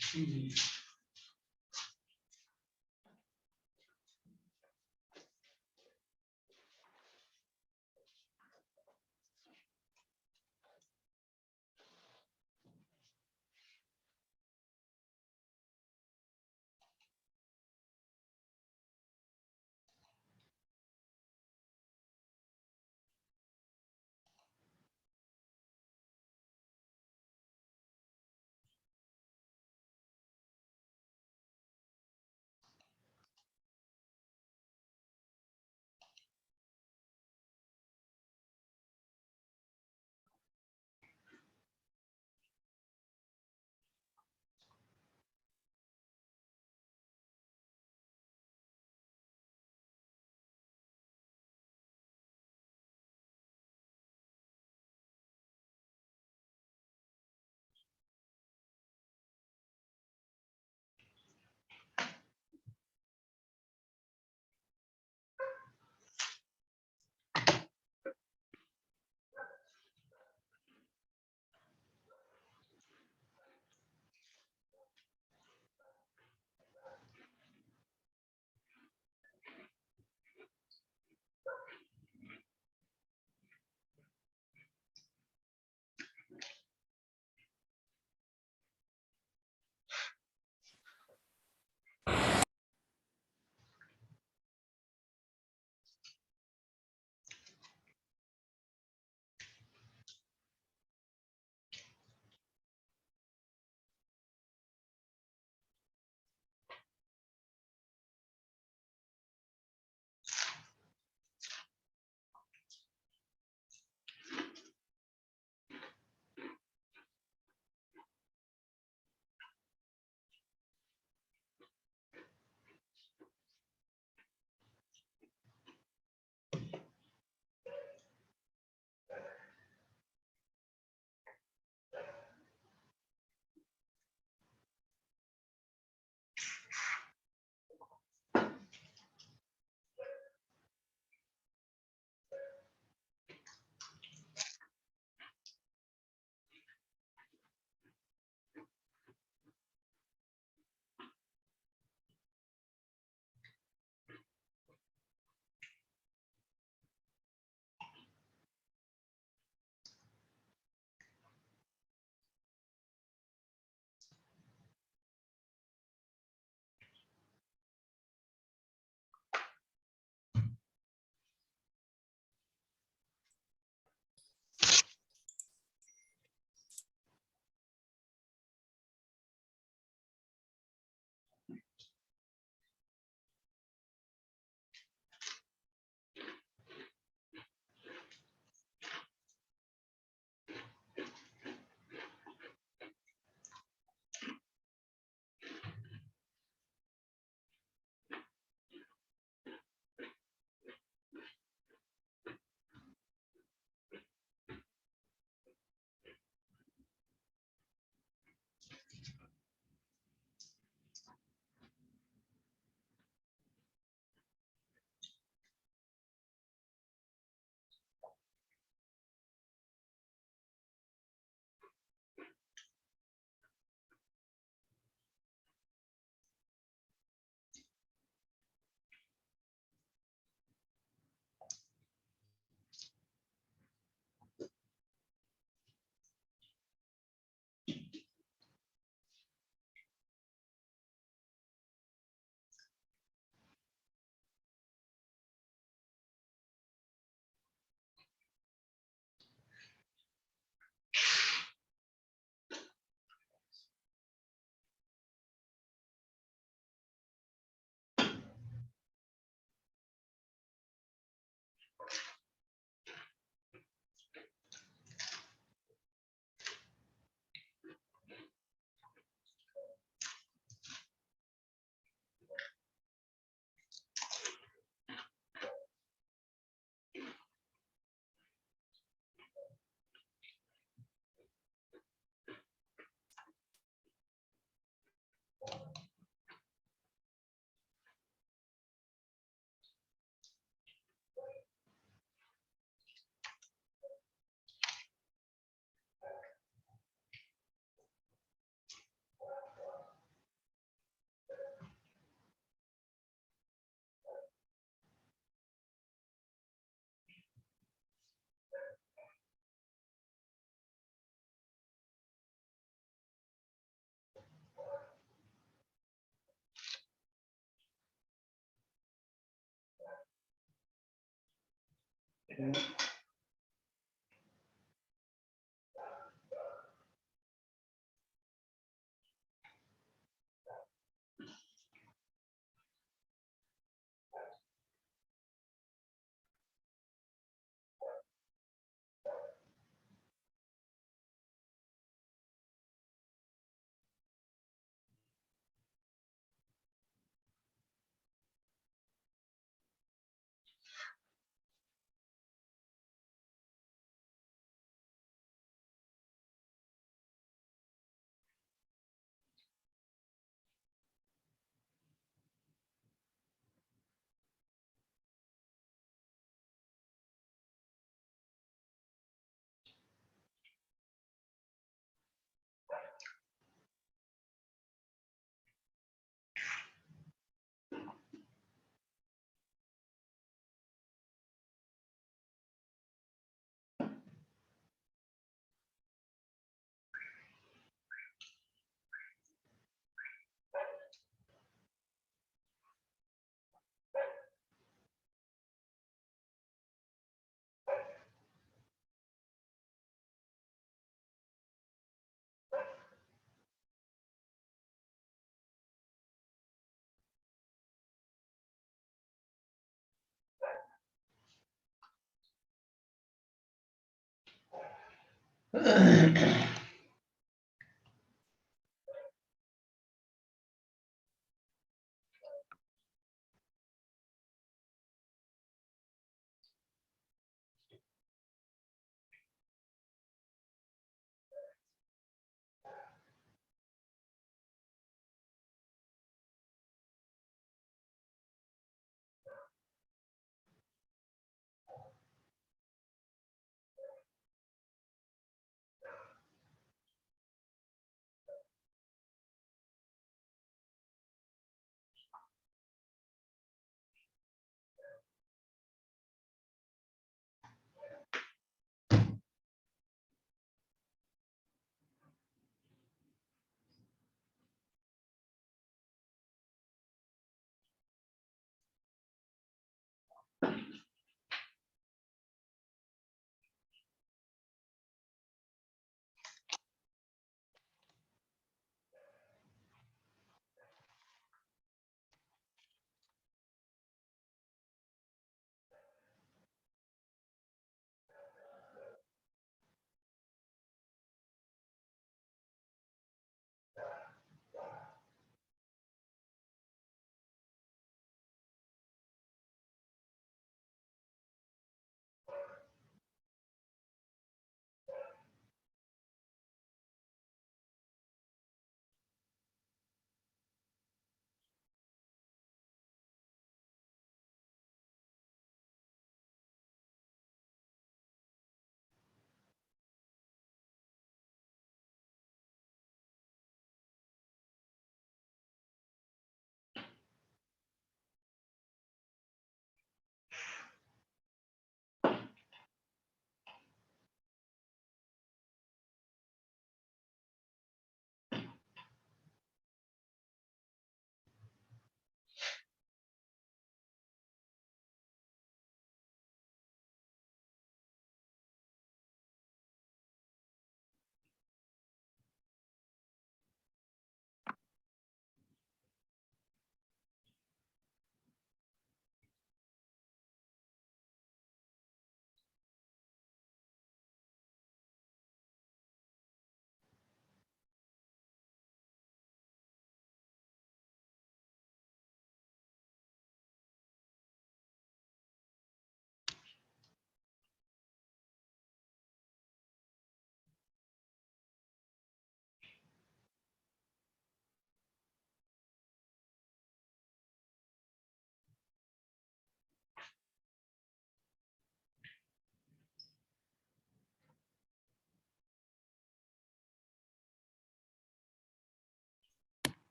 Sí.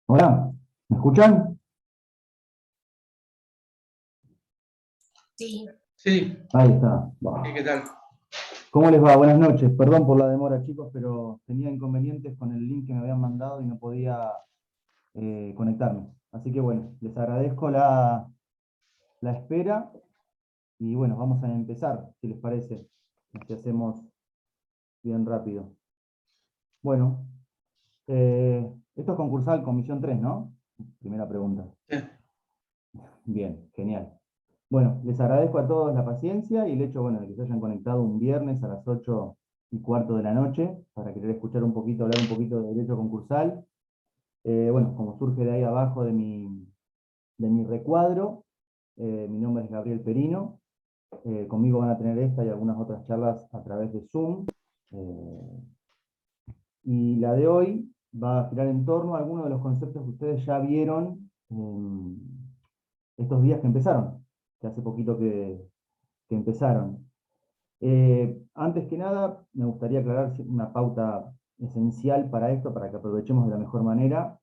Hola, ¿me escuchan? Sí. Sí, Ahí está. Va. ¿qué tal? ¿Cómo les va? Buenas noches. Perdón por la demora, chicos, pero tenía inconvenientes con el link que me habían mandado y no podía conectarme. Así que bueno, les agradezco la espera y bueno, vamos a empezar, si les parece. Así hacemos bien rápido. Bueno, esto es concursal Comisión 3, ¿no? Primera pregunta. Sí. Bien, genial. Bueno, les agradezco a todos la paciencia y el hecho, bueno, de que se hayan conectado un viernes a las 8:15 de la noche para querer escuchar un poquito, hablar un poquito de derecho concursal. Bueno, como surge de ahí abajo de mi recuadro, mi nombre es Gabriel Perino. Conmigo van a tener esta y algunas otras charlas a través de Zoom. Y la de hoy va a girar en torno a algunos de los conceptos que ustedes ya vieron estos días que empezaron, que hace poquito que empezaron. Antes que nada, me gustaría aclarar una pauta esencial para esto, para que aprovechemos de la mejor manera,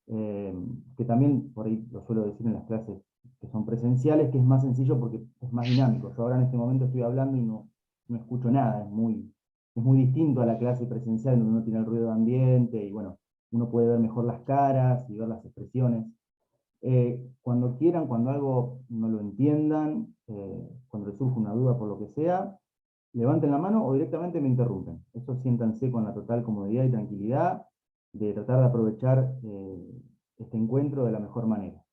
que también por ahí lo suelo decir en las clases que son presenciales, que es más sencillo porque es más dinámico. Yo ahora en este momento estoy hablando y no escucho nada, es muy distinto a la clase presencial donde uno tiene el ruido de ambiente y bueno, uno puede ver mejor las caras y ver las expresiones. Cuando quieran, cuando algo no lo entiendan, cuando les surja una duda por lo que sea, levanten la mano o directamente me interrumpen. Eso siéntanse con la total comodidad y tranquilidad de tratar de aprovechar este encuentro de la mejor manera.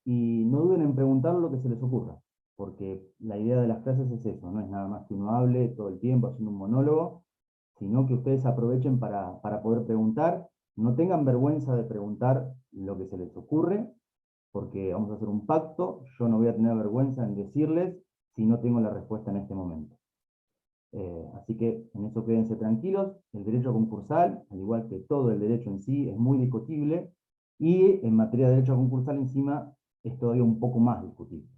Y no duden en preguntar lo que se les ocurra, porque la idea de las clases es eso, no es nada más que uno hable todo el tiempo haciendo un monólogo, sino que ustedes aprovechen para poder preguntar, no tengan vergüenza de preguntar lo que se les ocurre, porque vamos a hacer un pacto, yo no voy a tener vergüenza en decirles si no tengo la respuesta en este momento. Así que en eso quédense tranquilos. El derecho concursal, al igual que todo el derecho en sí, es muy discutible, y en materia de derecho concursal encima es todavía un poco más discutible.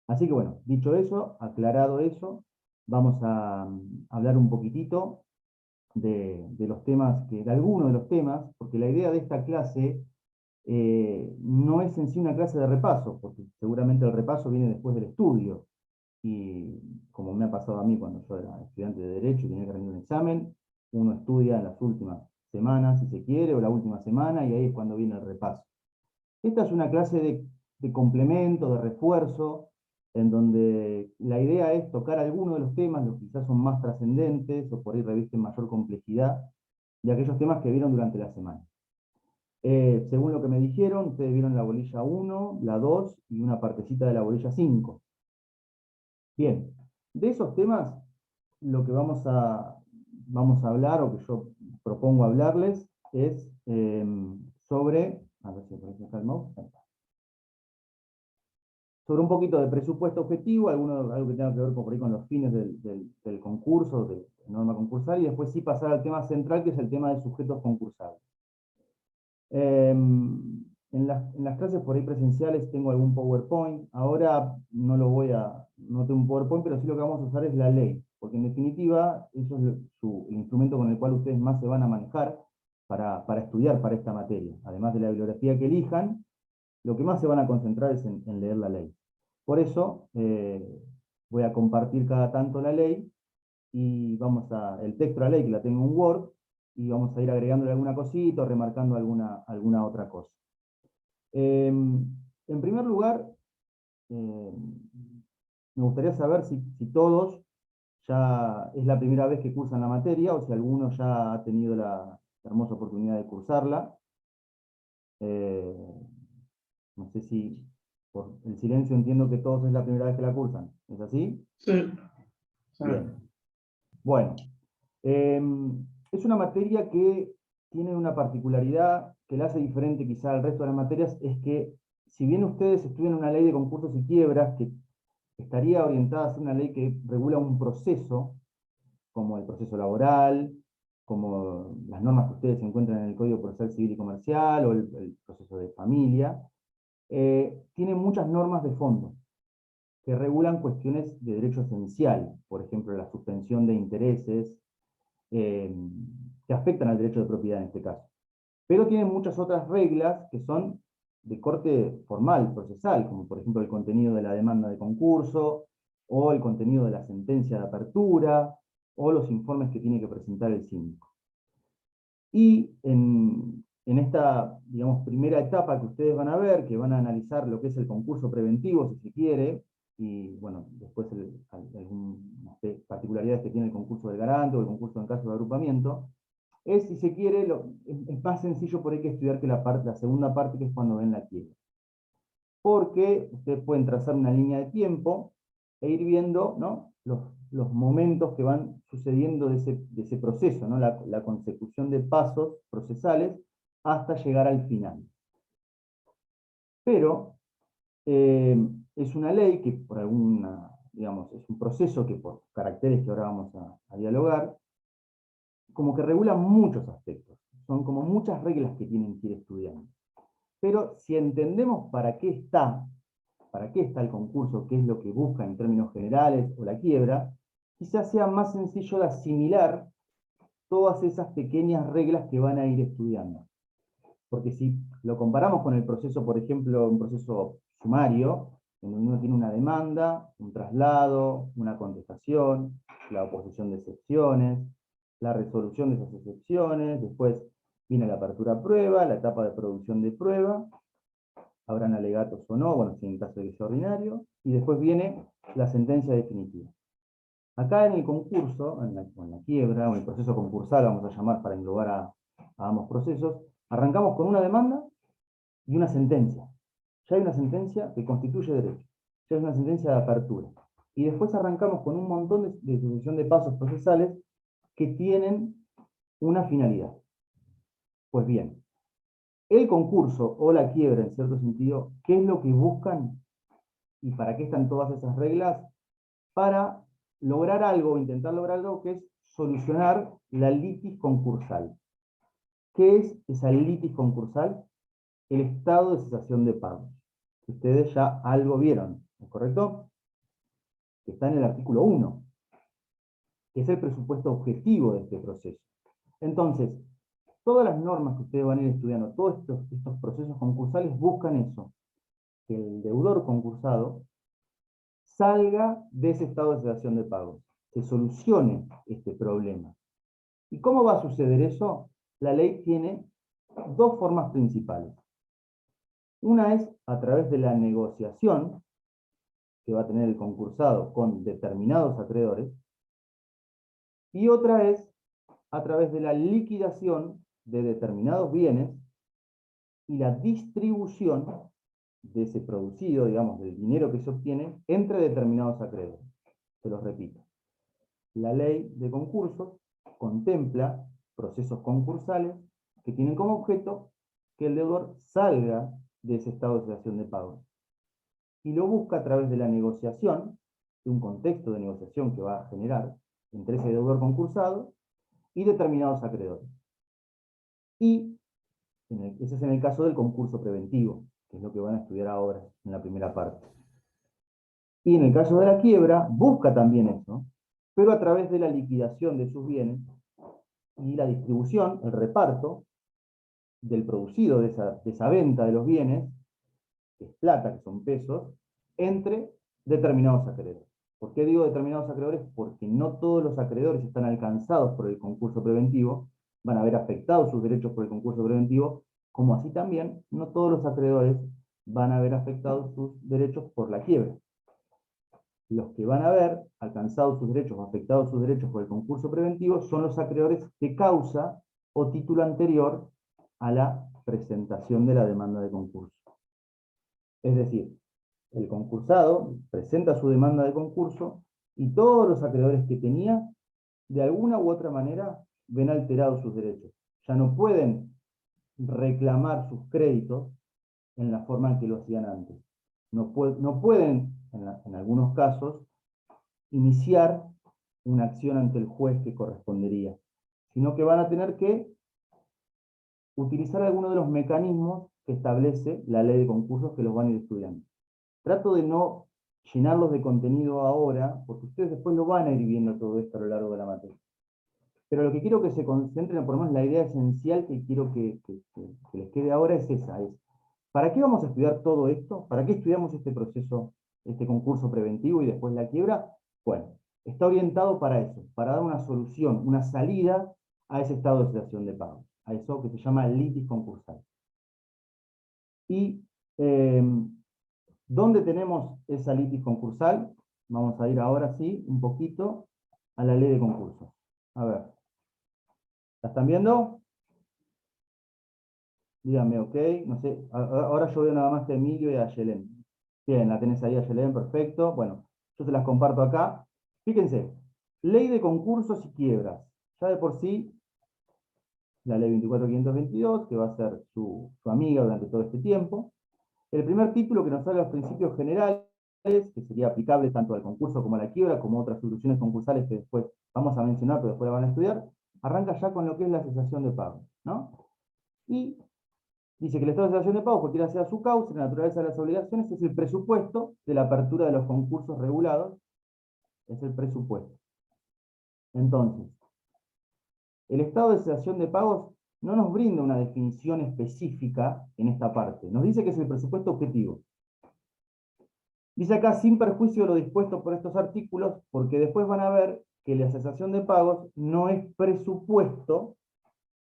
Así que bueno, dicho eso, aclarado eso, vamos a hablar un poquitito de los temas, de algunos de los temas, porque la idea de esta clase no es en sí una clase de repaso, porque seguramente el repaso viene después del estudio, y como me ha pasado a mí cuando yo era estudiante de Derecho y tenía que rendir un examen, uno estudia en las últimas semanas, si se quiere, o la última semana, y ahí es cuando viene el repaso. Esta es una clase de complemento, de refuerzo, en donde la idea es tocar algunos de los temas, los que quizás son más trascendentes, o por ahí revisten mayor complejidad, de aquellos temas que vieron durante la semana. Según lo que me dijeron, ustedes vieron la bolilla 1, la 2 y una partecita de la bolilla 5. Bien, de esos temas, lo que vamos a hablar, o que yo propongo hablarles, es sobre, a ver si aparece acá el mouse, sobre un poquito de presupuesto objetivo, algo que tenga que ver por ahí con los fines del concurso, de norma concursal, y después sí pasar al tema central, que es el tema de sujetos concursables. En las clases por ahí presenciales tengo algún PowerPoint. Ahora no tengo un PowerPoint, pero sí lo que vamos a usar es la ley, porque en definitiva eso es el instrumento con el cual ustedes más se van a manejar para estudiar para esta materia. Además de la bibliografía que elijan, lo que más se van a concentrar es en leer la ley. Por eso voy a compartir cada tanto la ley, y el texto de la ley, que la tengo en Word, y vamos a ir agregándole alguna cosita o remarcando alguna otra cosa. En primer lugar, me gustaría saber si todos ya es la primera vez que cursan la materia, o si alguno ya ha tenido la hermosa oportunidad de cursarla. No sé si por el silencio entiendo que todos es la primera vez que la cursan. ¿Es así? Sí. Bien. Bueno, es una materia que tiene una particularidad que la hace diferente quizá al resto de las materias, es que si bien ustedes estudian una ley de concursos y quiebras, que estaría orientada a ser una ley que regula un proceso, como el proceso laboral, como las normas que ustedes encuentran en el Código Procesal Civil y Comercial, o el proceso de familia, tiene muchas normas de fondo que regulan cuestiones de derecho esencial, por ejemplo, la suspensión de intereses, que afectan al derecho de propiedad en este caso. Pero tienen muchas otras reglas que son de corte formal, procesal, como por ejemplo el contenido de la demanda de concurso, o el contenido de la sentencia de apertura, o los informes que tiene que presentar el síndico. Y en esta, digamos, primera etapa que ustedes van a ver, que van a analizar lo que es el concurso preventivo, si se quiere, y bueno, después algunas particularidades que tiene el concurso del garante o el concurso en caso de agrupamiento, es, si se quiere, es más sencillo por ahí que estudiar que la segunda parte, que es cuando ven la quiebra. Porque ustedes pueden trazar una línea de tiempo e ir viendo, ¿no?, los momentos que van sucediendo de ese proceso, ¿no?, la consecución de pasos procesales hasta llegar al final. Pero es una ley que por alguna, digamos, es un proceso que por caracteres que ahora vamos a dialogar, como que regula muchos aspectos. Son como muchas reglas que tienen que ir estudiando. Pero si entendemos para qué está el concurso, qué es lo que busca en términos generales, o la quiebra, quizás sea más sencillo de asimilar todas esas pequeñas reglas que van a ir estudiando. Porque si lo comparamos con el proceso, por ejemplo, un proceso sumario, en donde uno tiene una demanda, un traslado, una contestación, la oposición de excepciones, la resolución de esas excepciones, después viene la apertura a prueba, la etapa de producción de prueba, habrán alegatos o no, bueno, si en caso de que sea ordinario, y después viene la sentencia definitiva. Acá en el concurso, en la quiebra, o en el proceso concursal, vamos a llamar para englobar a ambos procesos, arrancamos con una demanda y una sentencia. Ya hay una sentencia que constituye derecho, ya es una sentencia de apertura. Y después arrancamos con un montón de sucesión de pasos procesales que tienen una finalidad. Pues bien, el concurso o la quiebra, en cierto sentido, ¿qué es lo que buscan y para qué están todas esas reglas? Para lograr algo, intentar lograr algo, que es solucionar la litis concursal. ¿Qué es esa litis concursal? El estado de cesación de pagos. Ustedes ya algo vieron, ¿no es correcto? Que está en el artículo 1, que es el presupuesto objetivo de este proceso. Entonces, todas las normas que ustedes van a ir estudiando, todos estos procesos concursales buscan eso, que el deudor concursado salga de ese estado de cesación de pagos, que solucione este problema. ¿Y cómo va a suceder eso? La ley tiene dos formas principales. Una es a través de la negociación que va a tener el concursado con determinados acreedores, y otra es a través de la liquidación de determinados bienes y la distribución de ese producido, digamos, del dinero que se obtiene entre determinados acreedores. Se los repito. La ley de concursos contempla procesos concursales que tienen como objeto que el deudor salga de ese estado de cesación de pagos. Y lo busca a través de la negociación, de un contexto de negociación que va a generar entre ese deudor concursado y determinados acreedores. Y ese es en el caso del concurso preventivo, que es lo que van a estudiar ahora en la primera parte. Y en el caso de la quiebra, busca también eso, pero a través de la liquidación de sus bienes y la distribución, el reparto del producido de esa venta de los bienes, que es plata, que son pesos, entre determinados acreedores. ¿Por qué digo determinados acreedores? Porque no todos los acreedores están alcanzados por el concurso preventivo, van a ver afectados sus derechos por el concurso preventivo, como así también no todos los acreedores van a ver afectados sus derechos por la quiebra. Los que van a ver alcanzados sus derechos o afectados sus derechos por el concurso preventivo son los acreedores de causa o título anterior a la presentación de la demanda de concurso. Es decir, el concursado presenta su demanda de concurso y todos los acreedores que tenía, de alguna u otra manera, ven alterados sus derechos. Ya no pueden reclamar sus créditos en la forma en que lo hacían antes. No pueden, en algunos casos, iniciar una acción ante el juez que correspondería, sino que van a tener que utilizar algunos de los mecanismos que establece la ley de concursos, que los van a ir estudiando. Trato de no llenarlos de contenido ahora, porque ustedes después lo van a ir viendo todo esto a lo largo de la materia. Pero lo que quiero que se concentren, por lo menos la idea esencial que quiero que les quede ahora es esa, ¿para qué vamos a estudiar todo esto? ¿Para qué estudiamos este proceso este concurso preventivo y después la quiebra, bueno, está orientado para eso, para dar una solución, una salida a ese estado de cesación de pago, a eso que se llama litis concursal. Y ¿dónde tenemos esa litis concursal? Vamos a ir ahora sí, un poquito, a la ley de concursos. A ver, ¿la están viendo? Díganme, ok, no sé, ahora yo veo nada más que a Emilio y a Yelén. Bien, la tenés ahí a Yelén, perfecto. Bueno, yo se las comparto acá. Fíjense, ley de concursos y quiebras. Ya de por sí, la ley 24.522, que va a ser su amiga durante todo este tiempo. El primer título que nos habla de los principios generales, que sería aplicable tanto al concurso como a la quiebra, como otras soluciones concursales que después vamos a mencionar, pero después la van a estudiar, arranca ya con lo que es la cesación de pago, ¿no? Y dice que el estado de cesación de pago, cualquiera sea su causa, la naturaleza de las obligaciones, es el presupuesto de la apertura de los concursos regulados, es el presupuesto. Entonces, el estado de cesación de pagos no nos brinda una definición específica en esta parte, nos dice que es el presupuesto objetivo. Dice acá, sin perjuicio de lo dispuesto por estos artículos, porque después van a ver que la cesación de pagos no es presupuesto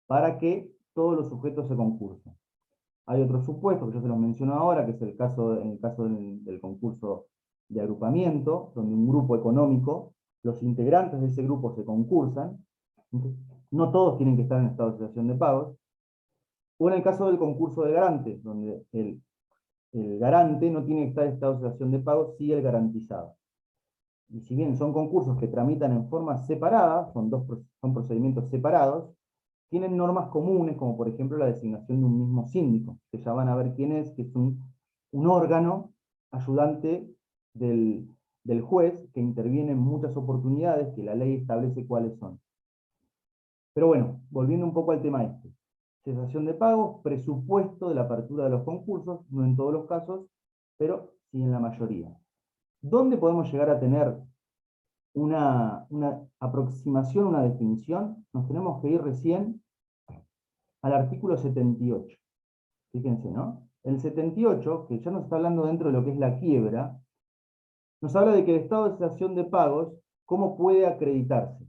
para que todos los sujetos se concursen. Hay otro supuesto, que yo se los menciono ahora, que es el caso, en el caso del concurso de agrupamiento, donde un grupo económico, los integrantes de ese grupo se concursan, no todos tienen que estar en estado de cesación de pagos, o en el caso del concurso de garantes, donde el garante no tiene que estar en estado de cesación de pagos, sí el garantizado. Y si bien son concursos que tramitan en forma separada, son procedimientos separados, tienen normas comunes, como por ejemplo la designación de un mismo síndico, que ya van a ver quién es, que es un órgano ayudante del juez, que interviene en muchas oportunidades, que la ley establece cuáles son. Pero bueno, volviendo un poco al tema este. Cesación de pagos, presupuesto de la apertura de los concursos, no en todos los casos, pero sí en la mayoría. ¿Dónde podemos llegar a tener una aproximación, una definición? Nos tenemos que ir recién al artículo 78. Fíjense, ¿no? El 78, que ya nos está hablando dentro de lo que es la quiebra, nos habla de que el estado de cesación de pagos, ¿cómo puede acreditarse?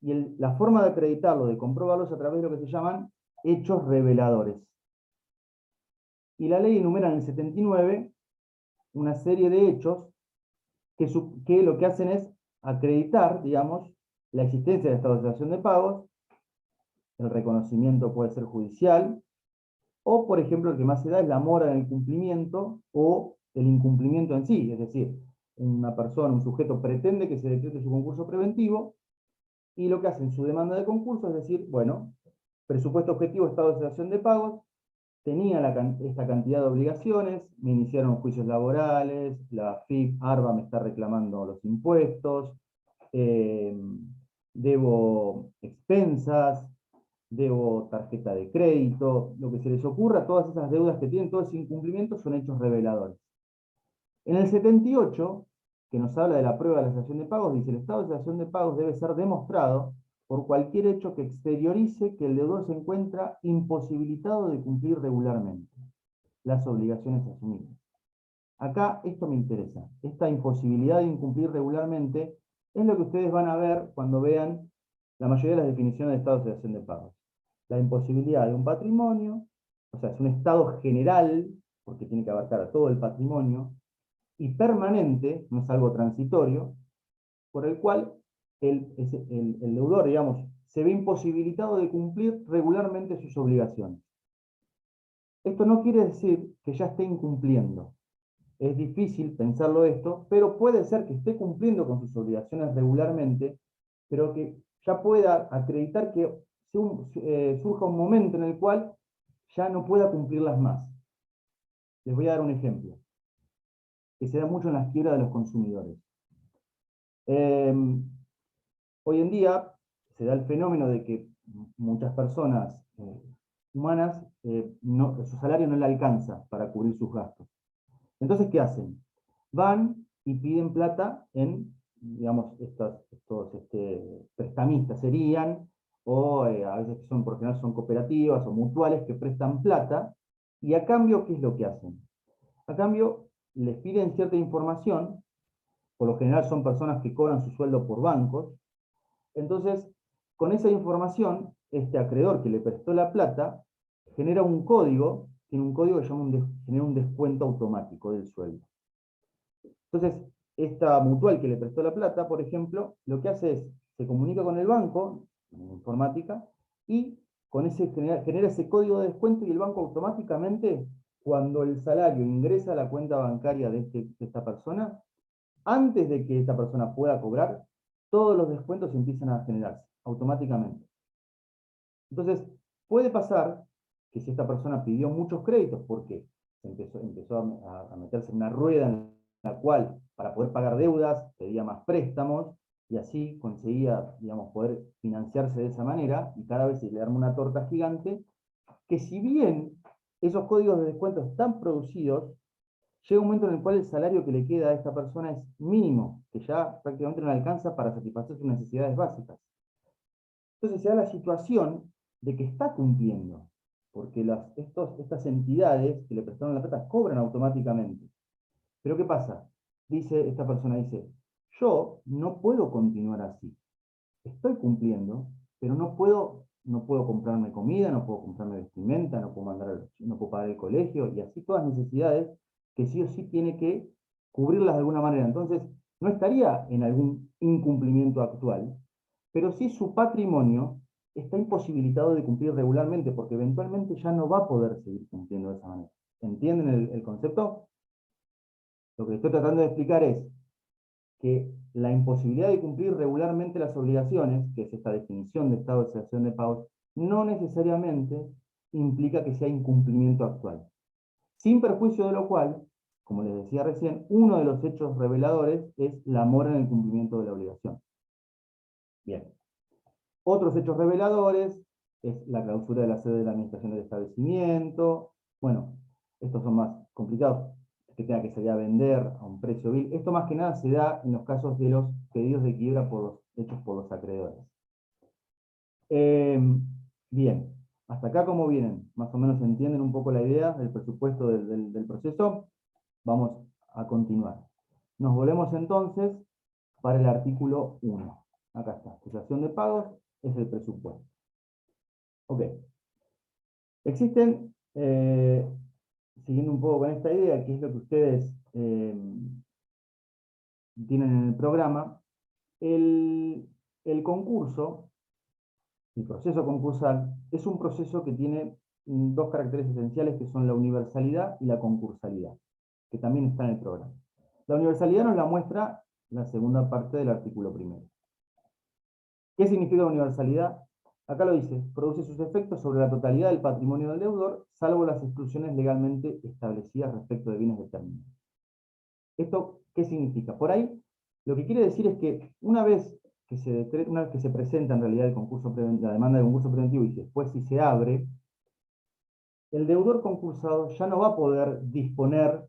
Y la forma de acreditarlo, de comprobarlo, es a través de lo que se llaman hechos reveladores. Y la ley enumera en el 79 una serie de hechos que lo que hacen es acreditar, digamos, la existencia de estado de cesación de pagos. El reconocimiento puede ser judicial, o, por ejemplo, el que más se da es la mora en el cumplimiento o el incumplimiento en sí. Es decir, una persona, un sujeto pretende que se decrete su concurso preventivo, y lo que hace en su demanda de concurso es decir, bueno, presupuesto objetivo, estado de cesación de pagos, tenía esta cantidad de obligaciones, me iniciaron juicios laborales, la FIP, ARBA me está reclamando los impuestos, debo expensas, debo tarjeta de crédito, lo que se les ocurra, todas esas deudas que tienen, todo ese incumplimiento son hechos reveladores. En el 78, que nos habla de la prueba de la cesación de pagos, dice: el estado de cesación de pagos debe ser demostrado por cualquier hecho que exteriorice que el deudor se encuentra imposibilitado de cumplir regularmente las obligaciones asumidas. Acá esto me interesa. Esta imposibilidad de incumplir regularmente es lo que ustedes van a ver cuando vean la mayoría de las definiciones de estado de cesación de pagos. La imposibilidad de un patrimonio, o sea, es un estado general, porque tiene que abarcar a todo el patrimonio, y permanente, no es algo transitorio, por el cual el deudor, digamos, se ve imposibilitado de cumplir regularmente sus obligaciones. Esto no quiere decir que ya esté incumpliendo. Es difícil pensarlo esto, pero puede ser que esté cumpliendo con sus obligaciones regularmente, pero que ya pueda acreditar que surja un momento en el cual ya no pueda cumplirlas más. Les voy a dar un ejemplo, que se da mucho en las quiebras de los consumidores. Hoy en día se da el fenómeno de que muchas personas humanas, su salario no le alcanza para cubrir sus gastos. Entonces, ¿qué hacen? Van y piden plata en, digamos, estos prestamistas serían, o a veces son, por general son cooperativas o mutuales que prestan plata, y a cambio, ¿qué es lo que hacen? A cambio, les piden cierta información, por lo general son personas que cobran su sueldo por bancos, entonces, con esa información, este acreedor que le prestó la plata, genera un código, tiene un código que genera un descuento automático del sueldo. Entonces, esta mutual que le prestó la plata, por ejemplo, lo que hace es, se comunica con el banco, en informática, y con genera ese código de descuento y el banco automáticamente, cuando el salario ingresa a la cuenta bancaria de esta persona, antes de que esta persona pueda cobrar, todos los descuentos empiezan a generarse automáticamente. Entonces, puede pasar que si esta persona pidió muchos créditos, porque empezó a meterse en una rueda en la cual, para poder pagar deudas, pedía más préstamos, y así conseguía, digamos, poder financiarse de esa manera, y cada vez se le arma una torta gigante, que si bien esos códigos de descuento están producidos, llega un momento en el cual el salario que le queda a esta persona es mínimo, que ya prácticamente no le alcanza para satisfacer sus necesidades básicas. Entonces se da la situación de que está cumpliendo, porque estas entidades que le prestaron la plata cobran automáticamente. Pero ¿qué pasa? Esta persona dice, yo no puedo continuar así. Estoy cumpliendo, pero no puedo comprarme comida, no puedo comprarme vestimenta, no puedo pagar el colegio, y así todas necesidades que sí o sí tiene que cubrirlas de alguna manera. Entonces, no estaría en algún incumplimiento actual, pero sí su patrimonio está imposibilitado de cumplir regularmente, porque eventualmente ya no va a poder seguir cumpliendo de esa manera. ¿Entienden el concepto? Lo que estoy tratando de explicar es que la imposibilidad de cumplir regularmente las obligaciones, que es esta definición de estado de cesación de pagos, no necesariamente implica que sea incumplimiento actual. Sin perjuicio de lo cual, como les decía recién, uno de los hechos reveladores es la mora en el cumplimiento de la obligación. Bien. Otros hechos reveladores es la clausura de la sede de la administración del establecimiento. Bueno, estos son más complicados, que tenga que salir a vender a un precio vil. Esto más que nada se da en los casos de los pedidos de quiebra hechos por los acreedores. Bien, hasta acá cómo vienen, más o menos entienden un poco la idea del presupuesto del proceso. Vamos a continuar. Nos volvemos entonces para el artículo 1. Acá está, cesación de pagos es el presupuesto. Ok. Existen, siguiendo un poco con esta idea, que es lo que ustedes tienen en el programa, el concurso, el proceso concursal, es un proceso que tiene dos caracteres esenciales, que son la universalidad y la concursalidad, que también está en el programa. La universalidad nos la muestra la segunda parte del artículo primero. ¿Qué significa universalidad? Acá lo dice, produce sus efectos sobre la totalidad del patrimonio del deudor, salvo las exclusiones legalmente establecidas respecto de bienes determinados. ¿Esto qué significa? Por ahí, lo que quiere decir es que una vez que se presenta en realidad la demanda de concurso preventivo y después si se abre, el deudor concursado ya no va a poder disponer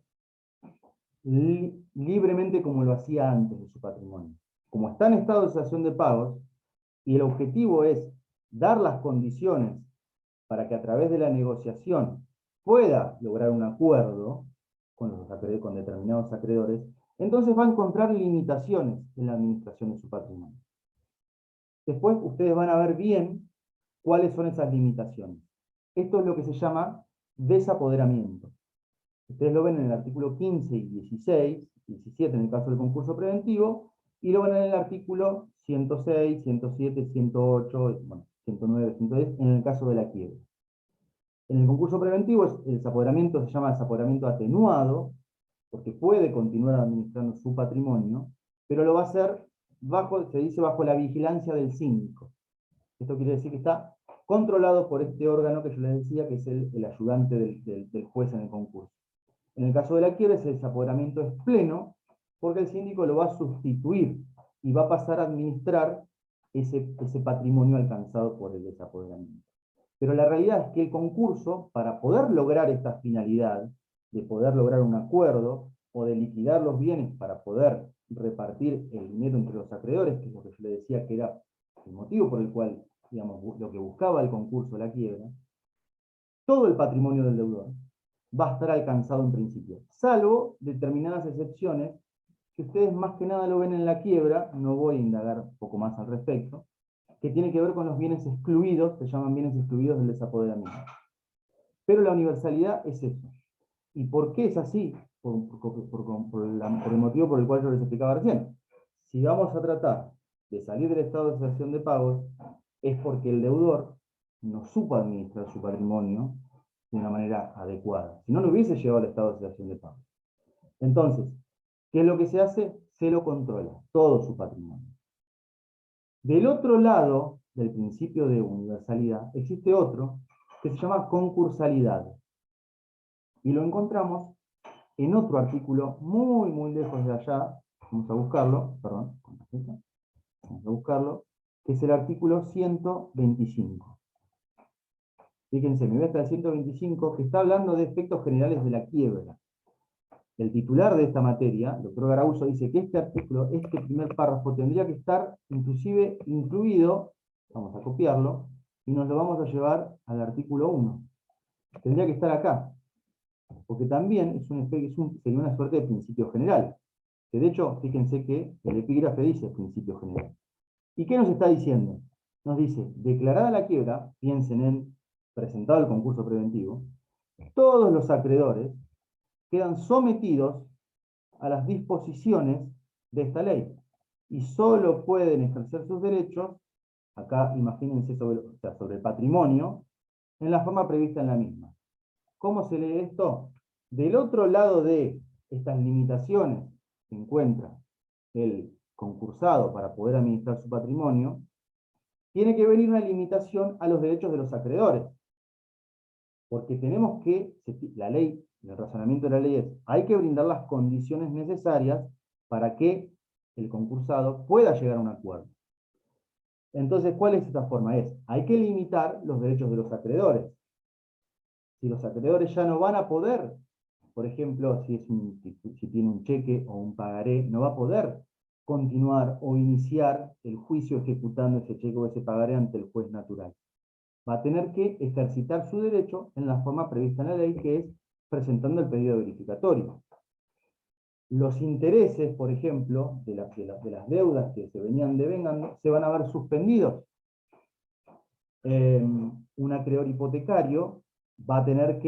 libremente como lo hacía antes de su patrimonio. Como está en estado de cesación de pagos, y el objetivo es dar las condiciones para que a través de la negociación pueda lograr un acuerdo con determinados acreedores, entonces va a encontrar limitaciones en la administración de su patrimonio. Después ustedes van a ver bien cuáles son esas limitaciones. Esto es lo que se llama desapoderamiento. Ustedes lo ven en el artículo 15 y 16, 17 en el caso del concurso preventivo, y lo ven en el artículo 106, 107, 108, bueno, 109, 110 en el caso de la quiebra. En el concurso preventivo el desapoderamiento se llama desapoderamiento atenuado, porque puede continuar administrando su patrimonio, pero lo va a hacer se dice bajo la vigilancia del síndico. Esto quiere decir que está controlado por este órgano que yo les decía, que es el ayudante del juez en el concurso. En el caso de la quiebra, ese desapoderamiento es pleno, porque el síndico lo va a sustituir y va a pasar a administrar ese patrimonio alcanzado por el desapoderamiento. Pero la realidad es que el concurso, para poder lograr esta finalidad, de poder lograr un acuerdo, o de liquidar los bienes para poder repartir el dinero entre los acreedores, que es lo que yo le decía que era el motivo por el cual, digamos, lo que buscaba el concurso, la quiebra, todo el patrimonio del deudor va a estar alcanzado en principio, salvo determinadas excepciones que ustedes más que nada lo ven en la quiebra, no voy a indagar un poco más al respecto, que tiene que ver con los bienes excluidos, se llaman bienes excluidos del desapoderamiento. Pero la universalidad es eso. ¿Y por qué es así? Por el motivo por el cual yo les explicaba recién. Si vamos a tratar de salir del estado de asociación de pagos, es porque el deudor no supo administrar su patrimonio de una manera adecuada. Si no, no hubiese llegado al estado de asociación de pagos. Entonces, ¿qué es lo que se hace? Se lo controla, todo su patrimonio. Del otro lado del principio de universalidad, existe otro que se llama concursalidad. Y lo encontramos en otro artículo muy, muy lejos de allá. Vamos a buscarlo, perdón, vamos a buscarlo, que es el artículo 125. Fíjense, me voy hasta el 125, que está hablando de efectos generales de la quiebra. El titular de esta materia, el doctor Garauso, dice que este artículo, este primer párrafo, tendría que estar inclusive incluido, vamos a copiarlo, y nos lo vamos a llevar al artículo 1. Tendría que estar acá, porque también sería una suerte de principio general. Que de hecho, fíjense que el epígrafe dice principio general. ¿Y qué nos está diciendo? Nos dice, declarada la quiebra, piensen en presentado el concurso preventivo, todos los acreedores quedan sometidos a las disposiciones de esta ley y solo pueden ejercer sus derechos, acá imagínense sobre el patrimonio, en la forma prevista en la misma. ¿Cómo se lee esto? Del otro lado de estas limitaciones que encuentra el concursado para poder administrar su patrimonio, tiene que venir una limitación a los derechos de los acreedores. Porque tenemos que, la ley, el razonamiento de la ley es, hay que brindar las condiciones necesarias para que el concursado pueda llegar a un acuerdo. Entonces, ¿cuál es esta forma? Hay que limitar los derechos de los acreedores. Si los acreedores ya no van a poder, por ejemplo, si tiene un cheque o un pagaré, no va a poder continuar o iniciar el juicio ejecutando ese cheque o ese pagaré ante el juez natural. Va a tener que ejercitar su derecho en la forma prevista en la ley, que es presentando el pedido verificatorio. Los intereses, por ejemplo, de las deudas que se venían devengando, se van a ver suspendidos. Un acreedor hipotecario va a tener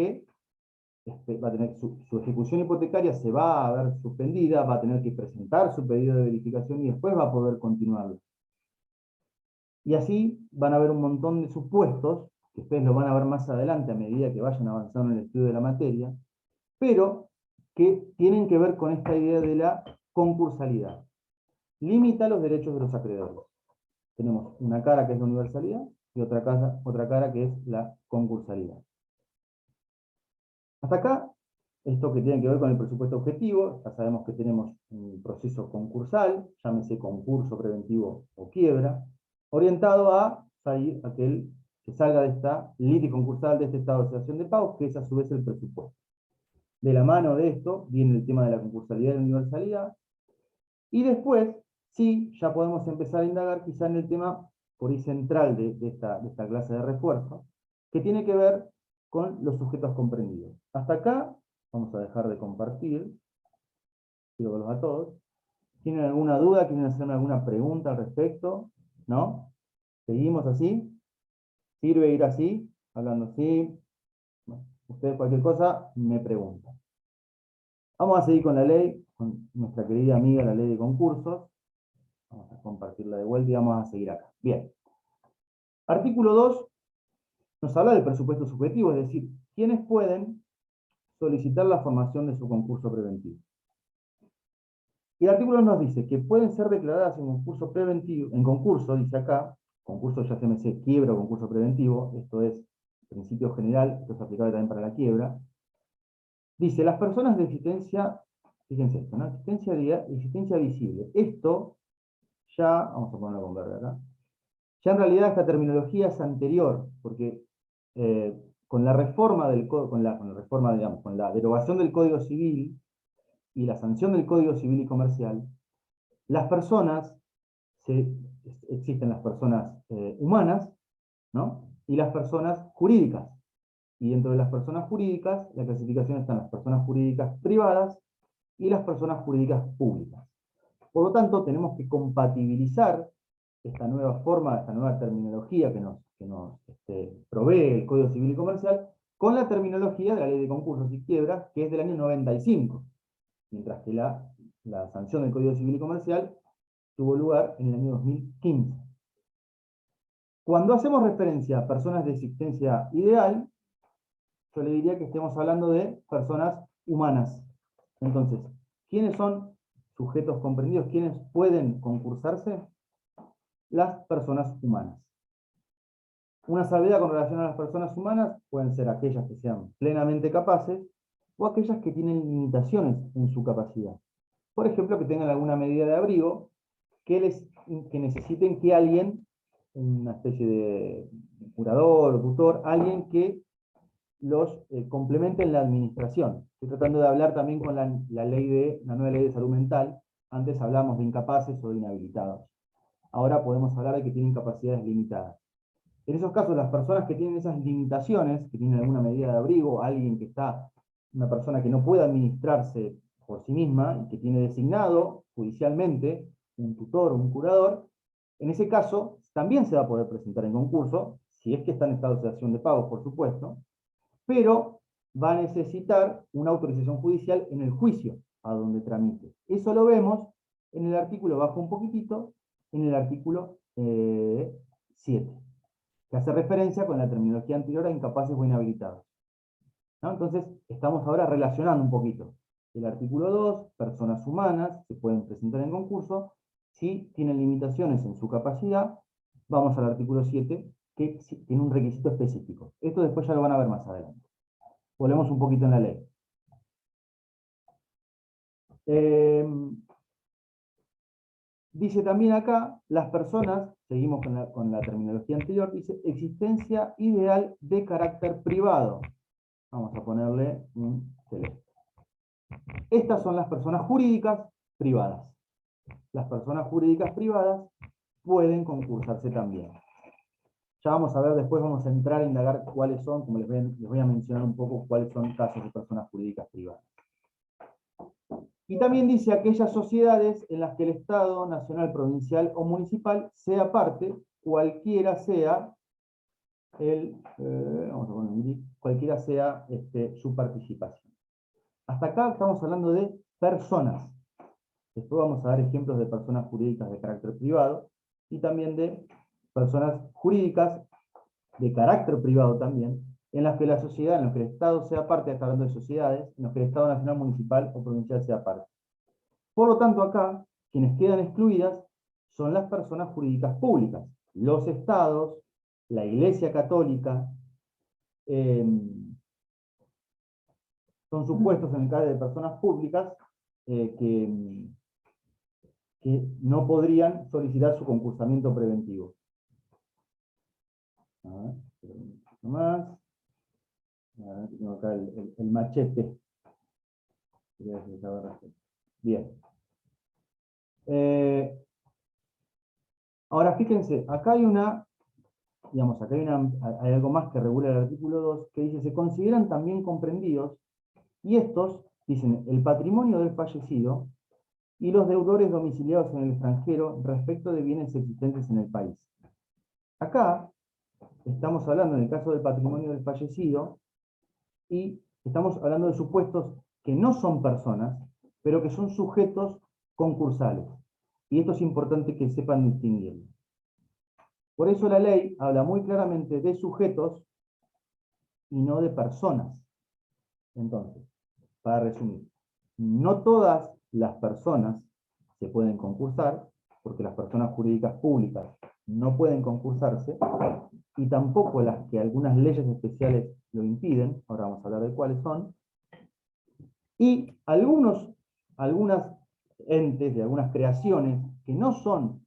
su ejecución hipotecaria se va a ver suspendida, va a tener que presentar su pedido de verificación y después va a poder continuarlo. Y así van a haber un montón de supuestos, que ustedes lo van a ver más adelante a medida que vayan avanzando en el estudio de la materia, pero que tienen que ver con esta idea de la concursalidad. Limita los derechos de los acreedores. Tenemos una cara que es la universalidad y otra cara que es la concursalidad. Hasta acá, esto que tiene que ver con el presupuesto objetivo, ya sabemos que tenemos un proceso concursal, llámese concurso preventivo o quiebra, orientado a salir aquel que salga de esta liti concursal, de este estado de asociación de pagos, que es a su vez el presupuesto. De la mano de esto viene el tema de la concursalidad y la universalidad, y después, sí, ya podemos empezar a indagar quizá en el tema por ahí central de esta clase de refuerzo, que tiene que ver con los sujetos comprendidos. Hasta acá, vamos a dejar de compartir, quiero verlos a todos. ¿Tienen alguna duda? ¿Quieren hacerme alguna pregunta al respecto? ¿No? ¿Seguimos así? ¿Sirve ir así? Hablando así. Bueno, ustedes cualquier cosa me preguntan. Vamos a seguir con la ley, con nuestra querida amiga la ley de concursos. Vamos a compartirla de vuelta y vamos a seguir acá. Bien. Artículo 2 nos habla del presupuesto subjetivo, es decir, ¿quiénes pueden solicitar la formación de su concurso preventivo? Y el artículo nos dice que pueden ser declaradas en concurso preventivo, en concurso, dice acá, concurso ya se me dice quiebra o concurso preventivo, esto es principio general, esto es aplicable también para la quiebra. Dice, las personas de existencia, fíjense esto, ¿no? Existencia visible. Esto ya, vamos a ponerlo con verde acá, ya en realidad esta terminología es anterior, porque con la reforma del con la reforma, digamos, con la derogación del Código Civil y la sanción del Código Civil y Comercial, las personas, existen las personas humanas, ¿no? Y las personas jurídicas. Y dentro de las personas jurídicas, la clasificación están las personas jurídicas privadas y las personas jurídicas públicas. Por lo tanto, tenemos que compatibilizar esta nueva forma, esta nueva terminología que nos provee el Código Civil y Comercial, con la terminología de la Ley de Concursos y Quiebras, que es del año 95, mientras que la sanción del Código Civil y Comercial tuvo lugar en el año 2015. Cuando hacemos referencia a personas de existencia ideal, yo le diría que estemos hablando de personas humanas. Entonces, ¿quiénes son sujetos comprendidos? ¿Quiénes pueden concursarse? Las personas humanas. Una salvedad con relación a las personas humanas pueden ser aquellas que sean plenamente capaces o aquellas que tienen limitaciones en su capacidad. Por ejemplo, que tengan alguna medida de abrigo que necesiten que alguien, una especie de curador o tutor, alguien que los complemente en la administración. Estoy tratando de hablar también con la nueva ley de salud mental. Antes hablamos de incapaces o de inhabilitados. Ahora podemos hablar de que tienen capacidades limitadas. En esos casos, las personas que tienen esas limitaciones, que tienen alguna medida de abrigo, una persona que no puede administrarse por sí misma y que tiene designado judicialmente un tutor o un curador, en ese caso también se va a poder presentar en concurso, si es que está en estado de acción de pago, por supuesto, pero va a necesitar una autorización judicial en el juicio a donde tramite. Eso lo vemos en el artículo, bajo un poquitito, en el artículo 7, que hace referencia con la terminología anterior a incapaces o inhabilitados. ¿No? Entonces, estamos ahora relacionando un poquito. El artículo 2, personas humanas se pueden presentar en concurso. Si tienen limitaciones en su capacidad, vamos al artículo 7, que tiene un requisito específico. Esto después ya lo van a ver más adelante. Volvemos un poquito en la ley. Dice también acá, las personas, seguimos con la terminología anterior, dice existencia ideal de carácter privado. Vamos a ponerle un celeste. Estas son las personas jurídicas privadas. Las personas jurídicas privadas pueden concursarse también. Ya vamos a ver, después vamos a entrar a indagar cuáles son, como les voy a mencionar un poco cuáles son casos de personas jurídicas privadas. Y también dice aquellas sociedades en las que el Estado nacional, provincial o municipal sea parte, cualquiera sea su participación. Hasta acá estamos hablando de personas. Después vamos a dar ejemplos de personas jurídicas de carácter privado y también de personas jurídicas de carácter privado también, en las que la sociedad, en las que el Estado sea parte, está hablando de sociedades, en las que el Estado nacional, municipal o provincial sea parte. Por lo tanto, acá, quienes quedan excluidas son las personas jurídicas públicas, los estados, la Iglesia Católica, son supuestos en el caso de personas públicas que no podrían solicitar su concursamiento preventivo. A ver, un poquito más. Tengo acá el machete. Bien. Ahora fíjense, acá hay hay algo más que regula el artículo 2, que dice, se consideran también comprendidos, y estos, dicen, el patrimonio del fallecido y los deudores domiciliados en el extranjero respecto de bienes existentes en el país. Acá estamos hablando, en el caso del patrimonio del fallecido, y estamos hablando de supuestos que no son personas, pero que son sujetos concursales. Y esto es importante que sepan distinguirlo. Por eso la ley habla muy claramente de sujetos y no de personas. Entonces, para resumir, no todas las personas se pueden concursar, porque las personas jurídicas públicas no pueden concursarse, y tampoco las que algunas leyes especiales lo impiden, ahora vamos a hablar de cuáles son, y algunas entes de algunas creaciones que no son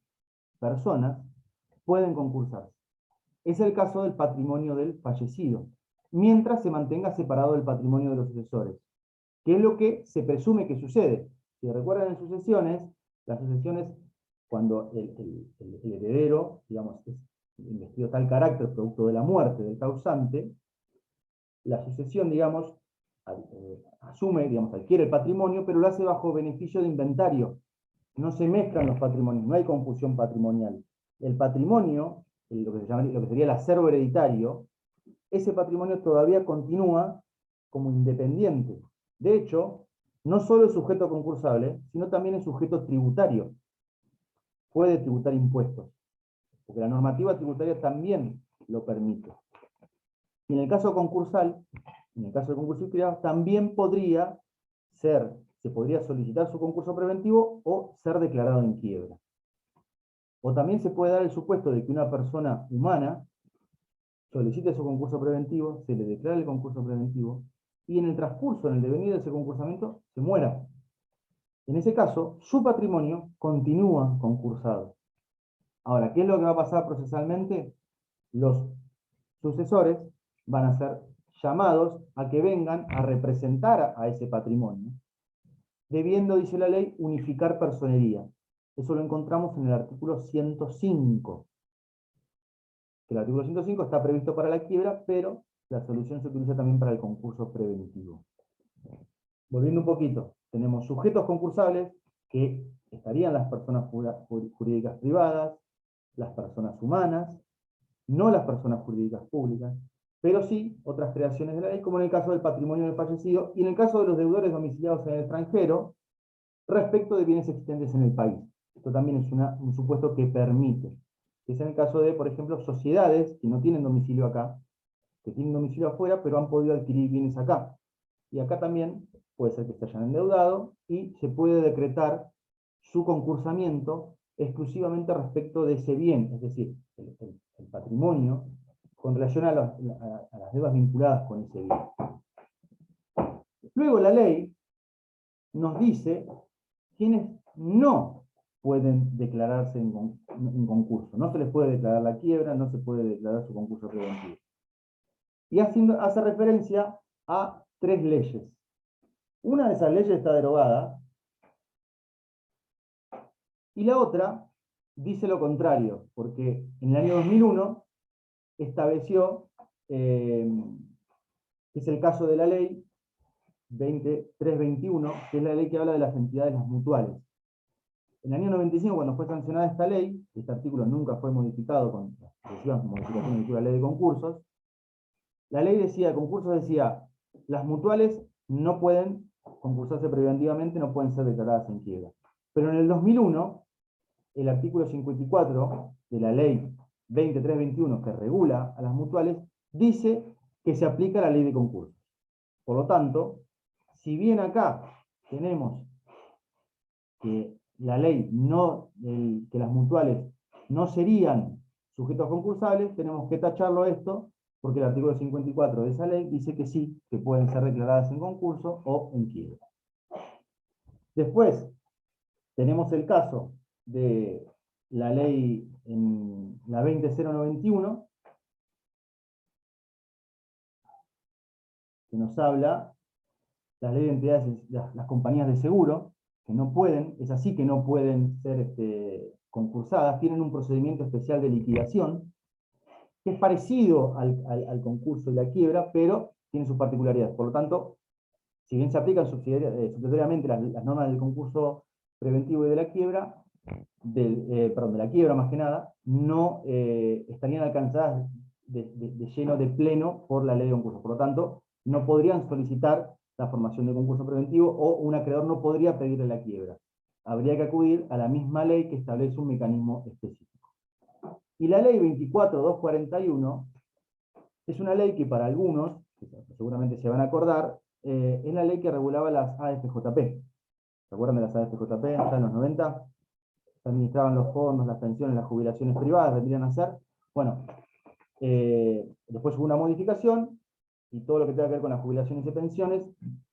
personas pueden concursarse. Es el caso del patrimonio del fallecido, mientras se mantenga separado del patrimonio de los sucesores, que es lo que se presume que sucede. Si recuerdan en sucesiones, las sucesiones, cuando el heredero, digamos, es investido tal carácter producto de la muerte del causante, la sucesión, digamos, asume, digamos, adquiere el patrimonio, pero lo hace bajo beneficio de inventario. No se mezclan los patrimonios, no hay confusión patrimonial. El patrimonio, lo que sería el acervo hereditario, ese patrimonio todavía continúa como independiente. De hecho, no solo es sujeto concursable, sino también es sujeto tributario. Puede tributar impuestos, porque la normativa tributaria también lo permite. Y en el caso concursal, en el caso de concurso y criado, también se podría solicitar su concurso preventivo o ser declarado en quiebra. O también se puede dar el supuesto de que una persona humana solicite su concurso preventivo, se le declara el concurso preventivo, y en el transcurso, en el devenir de ese concursamiento, se muera. En ese caso, su patrimonio continúa concursado. Ahora, ¿qué es lo que va a pasar procesalmente? Los sucesores van a ser llamados a que vengan a representar a ese patrimonio, debiendo, dice la ley, unificar personería. Eso lo encontramos en el artículo 105. El artículo 105 está previsto para la quiebra, pero la solución se utiliza también para el concurso preventivo. Volviendo un poquito, tenemos sujetos concursables, que estarían las personas jurídicas privadas, las personas humanas, no las personas jurídicas públicas, pero sí otras creaciones de la ley, como en el caso del patrimonio del fallecido, y en el caso de los deudores domiciliados en el extranjero, respecto de bienes existentes en el país. Esto también es un supuesto que permite. Es en el caso de, por ejemplo, sociedades que no tienen domicilio acá, que tienen domicilio afuera, pero han podido adquirir bienes acá. Y acá también puede ser que se hayan endeudado, y se puede decretar su concursamiento exclusivamente respecto de ese bien, es decir, el patrimonio, con relación a las deudas vinculadas con ese bien. Luego la ley nos dice quiénes no pueden declararse en concurso. No se les puede declarar la quiebra, no se puede declarar su concurso preventivo. Y hace referencia a 3 leyes. Una de esas leyes está derogada, y la otra dice lo contrario, porque en el año 2001 estableció, que es el caso de la ley 321, que es la ley que habla de las entidades las mutuales. En el año 95, cuando fue sancionada esta ley, este artículo nunca fue modificado con las sucesivas modificaciones de la ley de concursos, la ley decía, las mutuales no pueden concursarse preventivamente, no pueden ser declaradas en quiebra. Pero en el 2001, el artículo 54 de la ley 2321, que regula a las mutuales, dice que se aplica la ley de concursos. Por lo tanto, si bien acá tenemos que la ley que las mutuales no serían sujetos concursables, tenemos que tacharlo esto, porque el artículo 54 de esa ley dice que sí, que pueden ser declaradas en concurso o en quiebra. Después, tenemos el caso de la ley, en la 20091, que nos habla la ley de entidades, las compañías de seguro, que no pueden, es así que no pueden ser concursadas, tienen un procedimiento especial de liquidación, que es parecido al concurso y la quiebra, pero tiene sus particularidades. Por lo tanto, si bien se aplican subsidiariamente las normas del concurso preventivo y de la quiebra, de la quiebra más que nada, no estarían alcanzadas de lleno, de pleno, por la ley de concurso. Por lo tanto, no podrían solicitar la formación de concurso preventivo, o un acreedor no podría pedirle la quiebra. Habría que acudir a la misma ley que establece un mecanismo específico. Y la ley 24241 es una ley que para algunos, que seguramente se van a acordar, es la ley que regulaba las AFJP. ¿Se acuerdan de las AFJP hasta en los 90? Se administraban los fondos, las pensiones, las jubilaciones privadas, vendrían a ser. Bueno, después hubo una modificación, y todo lo que tenga que ver con las jubilaciones y pensiones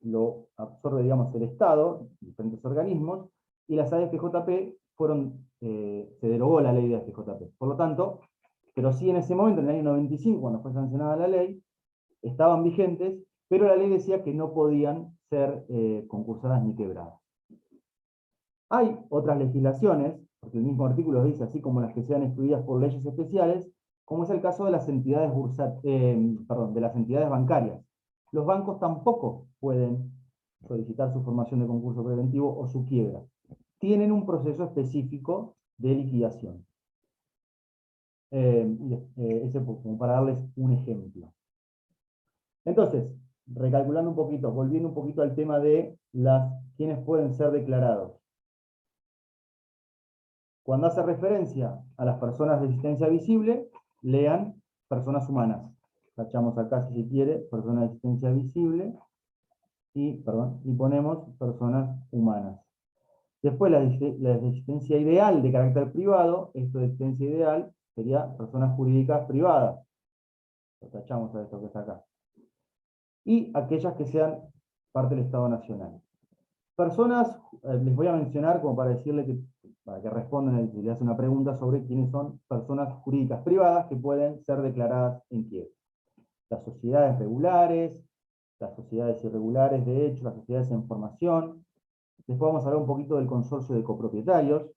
lo absorbe, digamos, el Estado, diferentes organismos, y las AFJP se derogó la ley de AFJP. Por lo tanto, pero sí en ese momento, en el año 95, cuando fue sancionada la ley, estaban vigentes, pero la ley decía que no podían ser concursadas ni quebradas. Hay otras legislaciones, porque el mismo artículo dice, así como las que sean excluidas por leyes especiales, como es el caso de las entidades, de las entidades bancarias. los bancos tampoco pueden solicitar su formación de concurso preventivo o su quiebra. Tienen un proceso específico de liquidación. Ese como para darles un ejemplo. Entonces, recalculando un poquito, volviendo un poquito al tema de quienes pueden ser declarados. Cuando hace referencia a las personas de existencia visible, lean personas humanas. Tachamos acá, si se quiere, personas de existencia visible, y ponemos personas humanas. Después la de existencia ideal de carácter privado, esto de existencia ideal sería personas jurídicas privadas. Lo tachamos a esto que está acá. Y aquellas que sean parte del Estado Nacional. Personas, les voy a mencionar como para decirle para que respondan si le hace una pregunta sobre quiénes son personas jurídicas privadas que pueden ser declaradas en quiebra. Las sociedades regulares, las sociedades irregulares de hecho, las sociedades en formación. Después vamos a hablar un poquito del consorcio de copropietarios,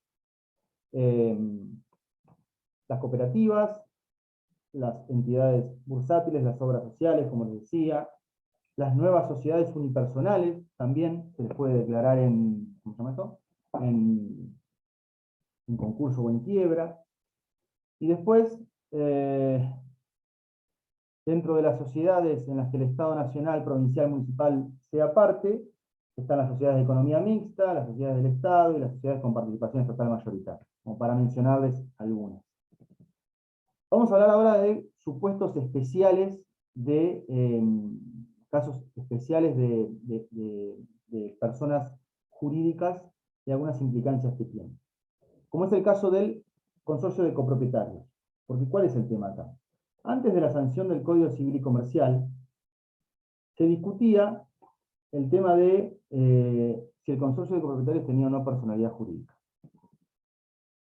las cooperativas, las entidades bursátiles, las obras sociales, como les decía, las nuevas sociedades unipersonales, también se les puede declarar en, ¿cómo se llama esto? En concurso o en quiebra. Y después, dentro de las sociedades en las que el Estado nacional, provincial, municipal sea parte, están las sociedades de economía mixta, las sociedades del Estado y las sociedades con participación estatal mayoritaria, como para mencionarles algunas. Vamos a hablar ahora de supuestos especiales de casos especiales de personas jurídicas y algunas implicancias que tienen. Como es el caso del consorcio de copropietarios. Porque ¿cuál es el tema acá? Antes de la sanción del Código Civil y Comercial, se discutía el tema de si el consorcio de copropietarios tenía o no personalidad jurídica.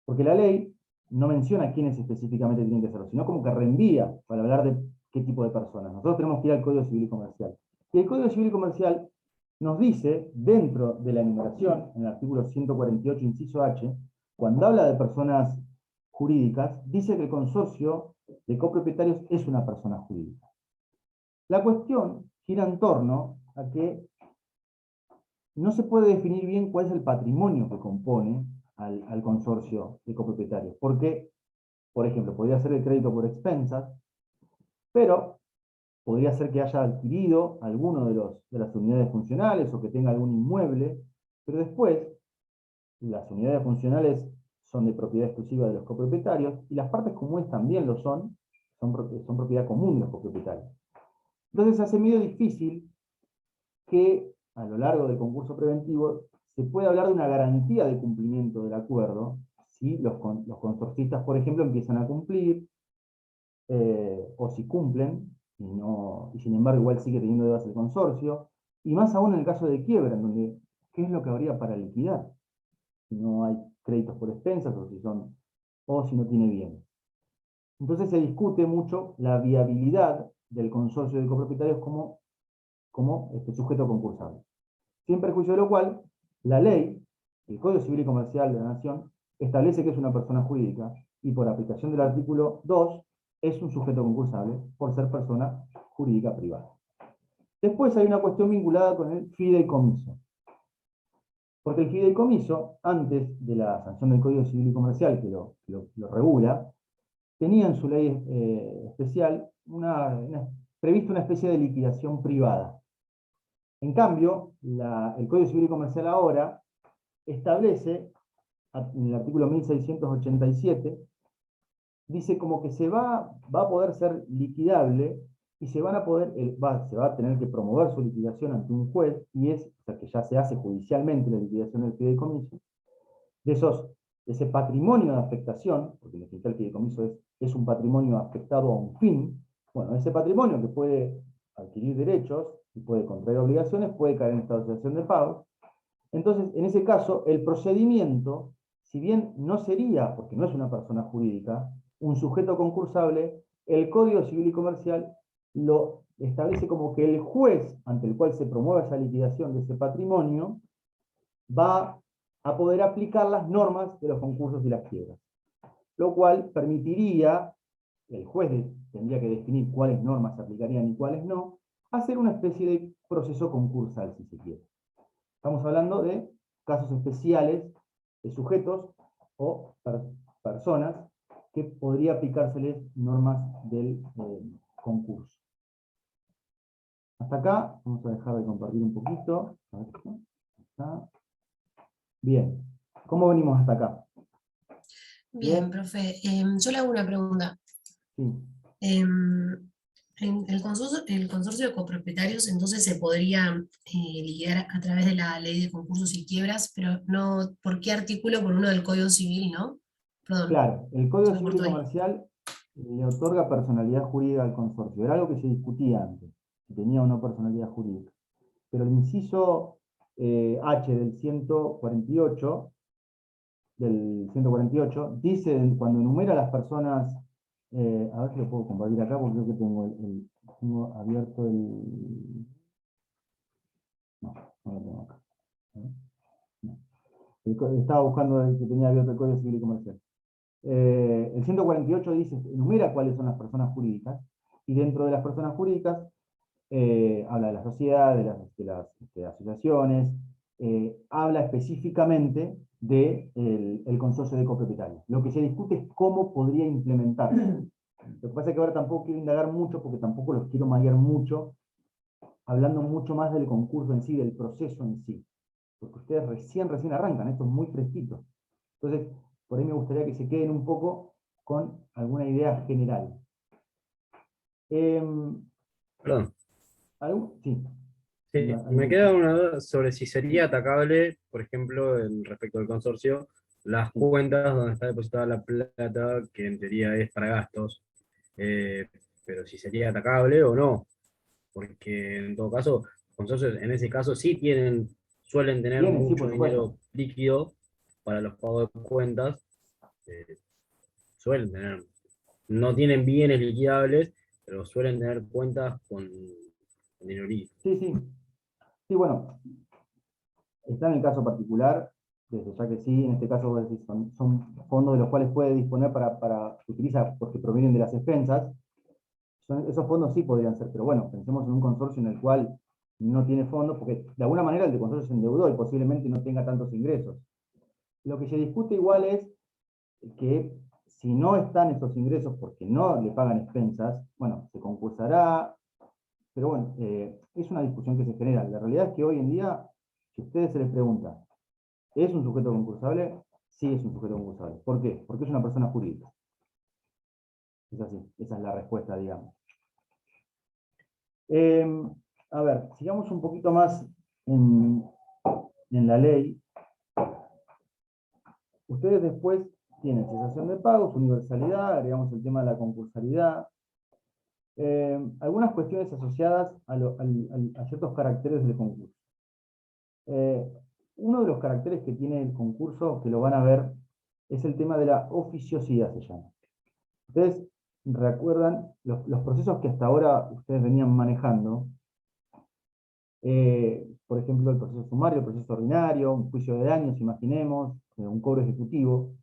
Porque la ley no menciona quiénes específicamente tienen que serlo, sino como que reenvía para hablar de qué tipo de personas. Nosotros tenemos que ir al Código Civil y Comercial. Y el Código Civil y Comercial nos dice, dentro de la enumeración, en el artículo 148, inciso H, cuando habla de personas jurídicas, dice que el consorcio de copropietarios es una persona jurídica. La cuestión gira en torno a que no se puede definir bien cuál es el patrimonio que compone al consorcio de copropietarios. Porque, por ejemplo, podría ser el crédito por expensas, pero podría ser que haya adquirido alguno de las unidades funcionales o que tenga algún inmueble, pero después las unidades funcionales son de propiedad exclusiva de los copropietarios y las partes comunes también lo son propiedad común de los copropietarios. Entonces se hace medio difícil que a lo largo del concurso preventivo se pueda hablar de una garantía de cumplimiento del acuerdo si los consorcistas, por ejemplo, empiezan a cumplir, o si cumplen, y sin embargo igual sigue teniendo deudas el consorcio, y más aún en el caso de quiebra, en donde ¿qué es lo que habría para liquidar? Si no hay créditos por expensas, o si no tiene bienes. Entonces se discute mucho la viabilidad del consorcio de copropietarios como sujeto concursable. Sin perjuicio de lo cual, la ley, el Código Civil y Comercial de la Nación, establece que es una persona jurídica, y por aplicación del artículo 2, es un sujeto concursable por ser persona jurídica privada. Después hay una cuestión vinculada con el fideicomiso. Porque el fideicomiso, antes de la sanción del Código Civil y Comercial, que lo regula, tenía en su ley especial previsto una especie de liquidación privada. En cambio, el Código Civil y Comercial ahora establece, en el artículo 1687, dice como que se va a poder ser liquidable y se va a tener que promover su liquidación ante un juez, o sea que ya se hace judicialmente la liquidación del fideicomiso, de ese patrimonio de afectación, porque en definitiva el fideicomiso es un patrimonio afectado a un fin, bueno, ese patrimonio que puede adquirir derechos y puede contraer obligaciones, puede caer en estado de situación de pago. Entonces, en ese caso, el procedimiento, si bien no sería, porque no es una persona jurídica, un sujeto concursable, el Código Civil y Comercial lo establece como que el juez ante el cual se promueve esa liquidación de ese patrimonio va a poder aplicar las normas de los concursos y las quiebras. Lo cual permitiría, el juez tendría que definir cuáles normas se aplicarían y cuáles no, hacer una especie de proceso concursal, si se quiere. Estamos hablando de casos especiales de sujetos o personas que podría aplicárseles normas del concurso. Hasta acá, vamos a dejar de compartir un poquito. A ver, está. Bien, ¿cómo venimos hasta acá? Bien, Bien, profe. Yo le hago una pregunta. sí. El consorcio de copropietarios entonces se podría liquidar a través de la ley de concursos y quiebras, pero no, ¿por qué artículo? Por uno del Código Civil, ¿no? Perdón, Claro, el se Código me Civil y cortó ahí. Comercial le otorga personalidad jurídica al consorcio. Era algo que se discutía antes, si tenía o no personalidad jurídica. Pero el inciso H del 148 dice, cuando enumera a las personas, a ver si lo puedo compartir acá, porque creo que tengo abierto el... No, no lo tengo acá. A ver, no. Estaba buscando el que tenía abierto el Código Civil y Comercial. El 148 dice, enumera cuáles son las personas jurídicas, y dentro de las personas jurídicas habla de la sociedad, de las asociaciones, habla específicamente del consorcio de copropietarios. Lo que se discute es cómo podría implementarse. Lo que pasa es que ahora tampoco quiero indagar mucho, porque tampoco los quiero marear mucho, hablando mucho más del concurso en sí, del proceso en sí. Porque ustedes recién arrancan, esto es muy fresquito. Entonces, por ahí me gustaría que se queden un poco con alguna idea general. Perdón. Sí. Sí, me queda una duda sobre si sería atacable, por ejemplo, respecto al consorcio, las cuentas donde está depositada la plata, que en teoría es para gastos, eh, pero si sería atacable o no, porque en todo caso, los consorcios en ese caso sí suelen tener Tienen, sí, por mucho supuesto. dinero líquido para los pagos de cuentas, eh, suelen tener, no tienen bienes liquidables, pero suelen tener cuentas con dinero líquido. Sí, sí. Sí, bueno, está en el caso particular, desde ya que sí, en este caso vos decís, son fondos de los cuales puede disponer utiliza porque provienen de las expensas. Esos fondos sí podrían ser, pero bueno, pensemos en un consorcio en el cual no tiene fondos, porque de alguna manera el de consorcio se endeudó y posiblemente no tenga tantos ingresos. Lo que se discute igual es que si no están esos ingresos porque no le pagan expensas, bueno, se concursará, pero bueno, es una discusión que se genera. La realidad es que hoy en día, si a ustedes se les pregunta, ¿es un sujeto concursable? Sí, es un sujeto concursable. ¿Por qué? Porque es una persona jurídica. Es así, esa es la respuesta, digamos. A ver, sigamos un poquito más en la ley. Ustedes después tienen cesación de pagos, universalidad, agregamos el tema de la concursalidad, algunas cuestiones asociadas a ciertos caracteres del concurso. Uno de los caracteres que tiene el concurso, que lo van a ver, es el tema de la oficiosidad, se llama. Ustedes recuerdan los procesos que hasta ahora ustedes venían manejando, por ejemplo, el proceso sumario, el proceso ordinario, un juicio de daños, imaginemos, un cobro ejecutivo,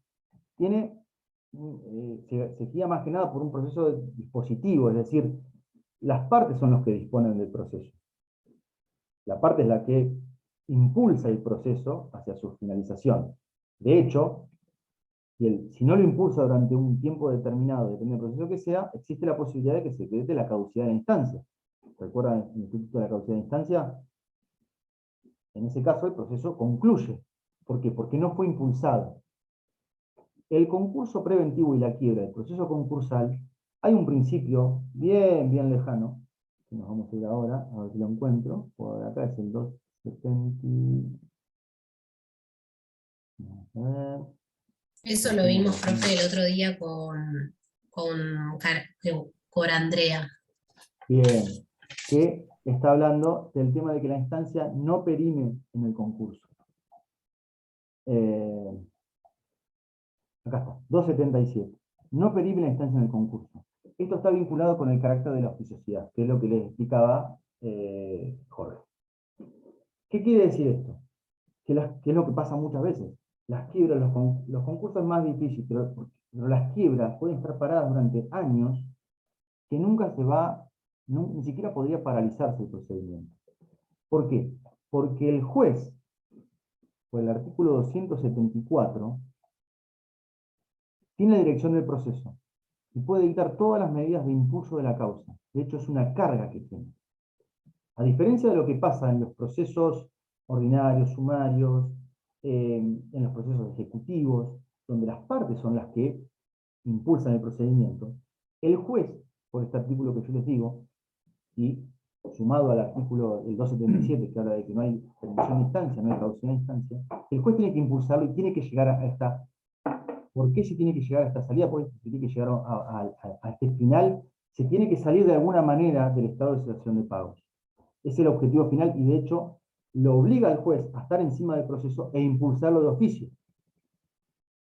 se guía más que nada por un proceso dispositivo, es decir, las partes son los que disponen del proceso. La parte es la que impulsa el proceso hacia su finalización. De hecho, si no lo impulsa durante un tiempo determinado, depende del proceso que sea, existe la posibilidad de que se decrete la caducidad de la instancia. ¿Recuerdan el instituto de la caducidad de instancia? En ese caso, el proceso concluye. ¿Por qué? Porque no fue impulsado. El concurso preventivo y la quiebra del proceso concursal, hay un principio bien lejano, que nos vamos a ir ahora, a ver si lo encuentro, por acá es el 270. A ver. Eso lo vimos, profe, el otro día con Andrea. Bien, que está hablando del tema de que la instancia no perime en el concurso. Acá está, 277. No perime la instancia en el concurso. Esto está vinculado con el carácter de la oficiosidad, que es lo que les explicaba Jorge. ¿Qué quiere decir esto? Que es lo que pasa muchas veces. Las quiebras, los concursos es más difícil, pero las quiebras pueden estar paradas durante años que nunca se va ni siquiera podría paralizarse el procedimiento. ¿Por qué? Porque el juez, por el artículo 274, tiene dirección del proceso y puede dictar todas las medidas de impulso de la causa. De hecho, es una carga que tiene. A diferencia de lo que pasa en los procesos ordinarios, sumarios, en los procesos ejecutivos, donde las partes son las que impulsan el procedimiento, el juez, por este artículo que yo les digo, y sumado al artículo del 277, que habla de que no hay prevención de instancia, no hay traducción de instancia, el juez tiene que impulsarlo y tiene que llegar a esta... ¿Por qué se tiene que llegar a esta salida? Porque se tiene que llegar a este final, se tiene que salir de alguna manera del estado de situación de pagos. Es el objetivo final y de hecho lo obliga al juez a estar encima del proceso e impulsarlo de oficio.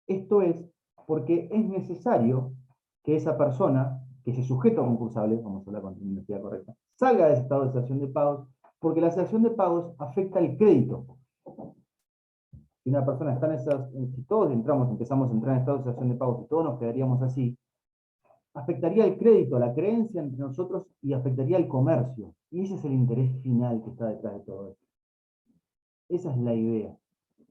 Esto es porque es necesario que esa persona, que ese sujeto concursable, vamos a hablar con terminología correcta, salga de ese estado de situación de pagos, porque la situación de pagos afecta el crédito. Si una persona está en esas, si todos empezamos a entrar en estado de situación de pagos y todos nos quedaríamos así, afectaría el crédito, la creencia entre nosotros y afectaría el comercio. Y ese es el interés final que está detrás de todo esto. Esa es la idea,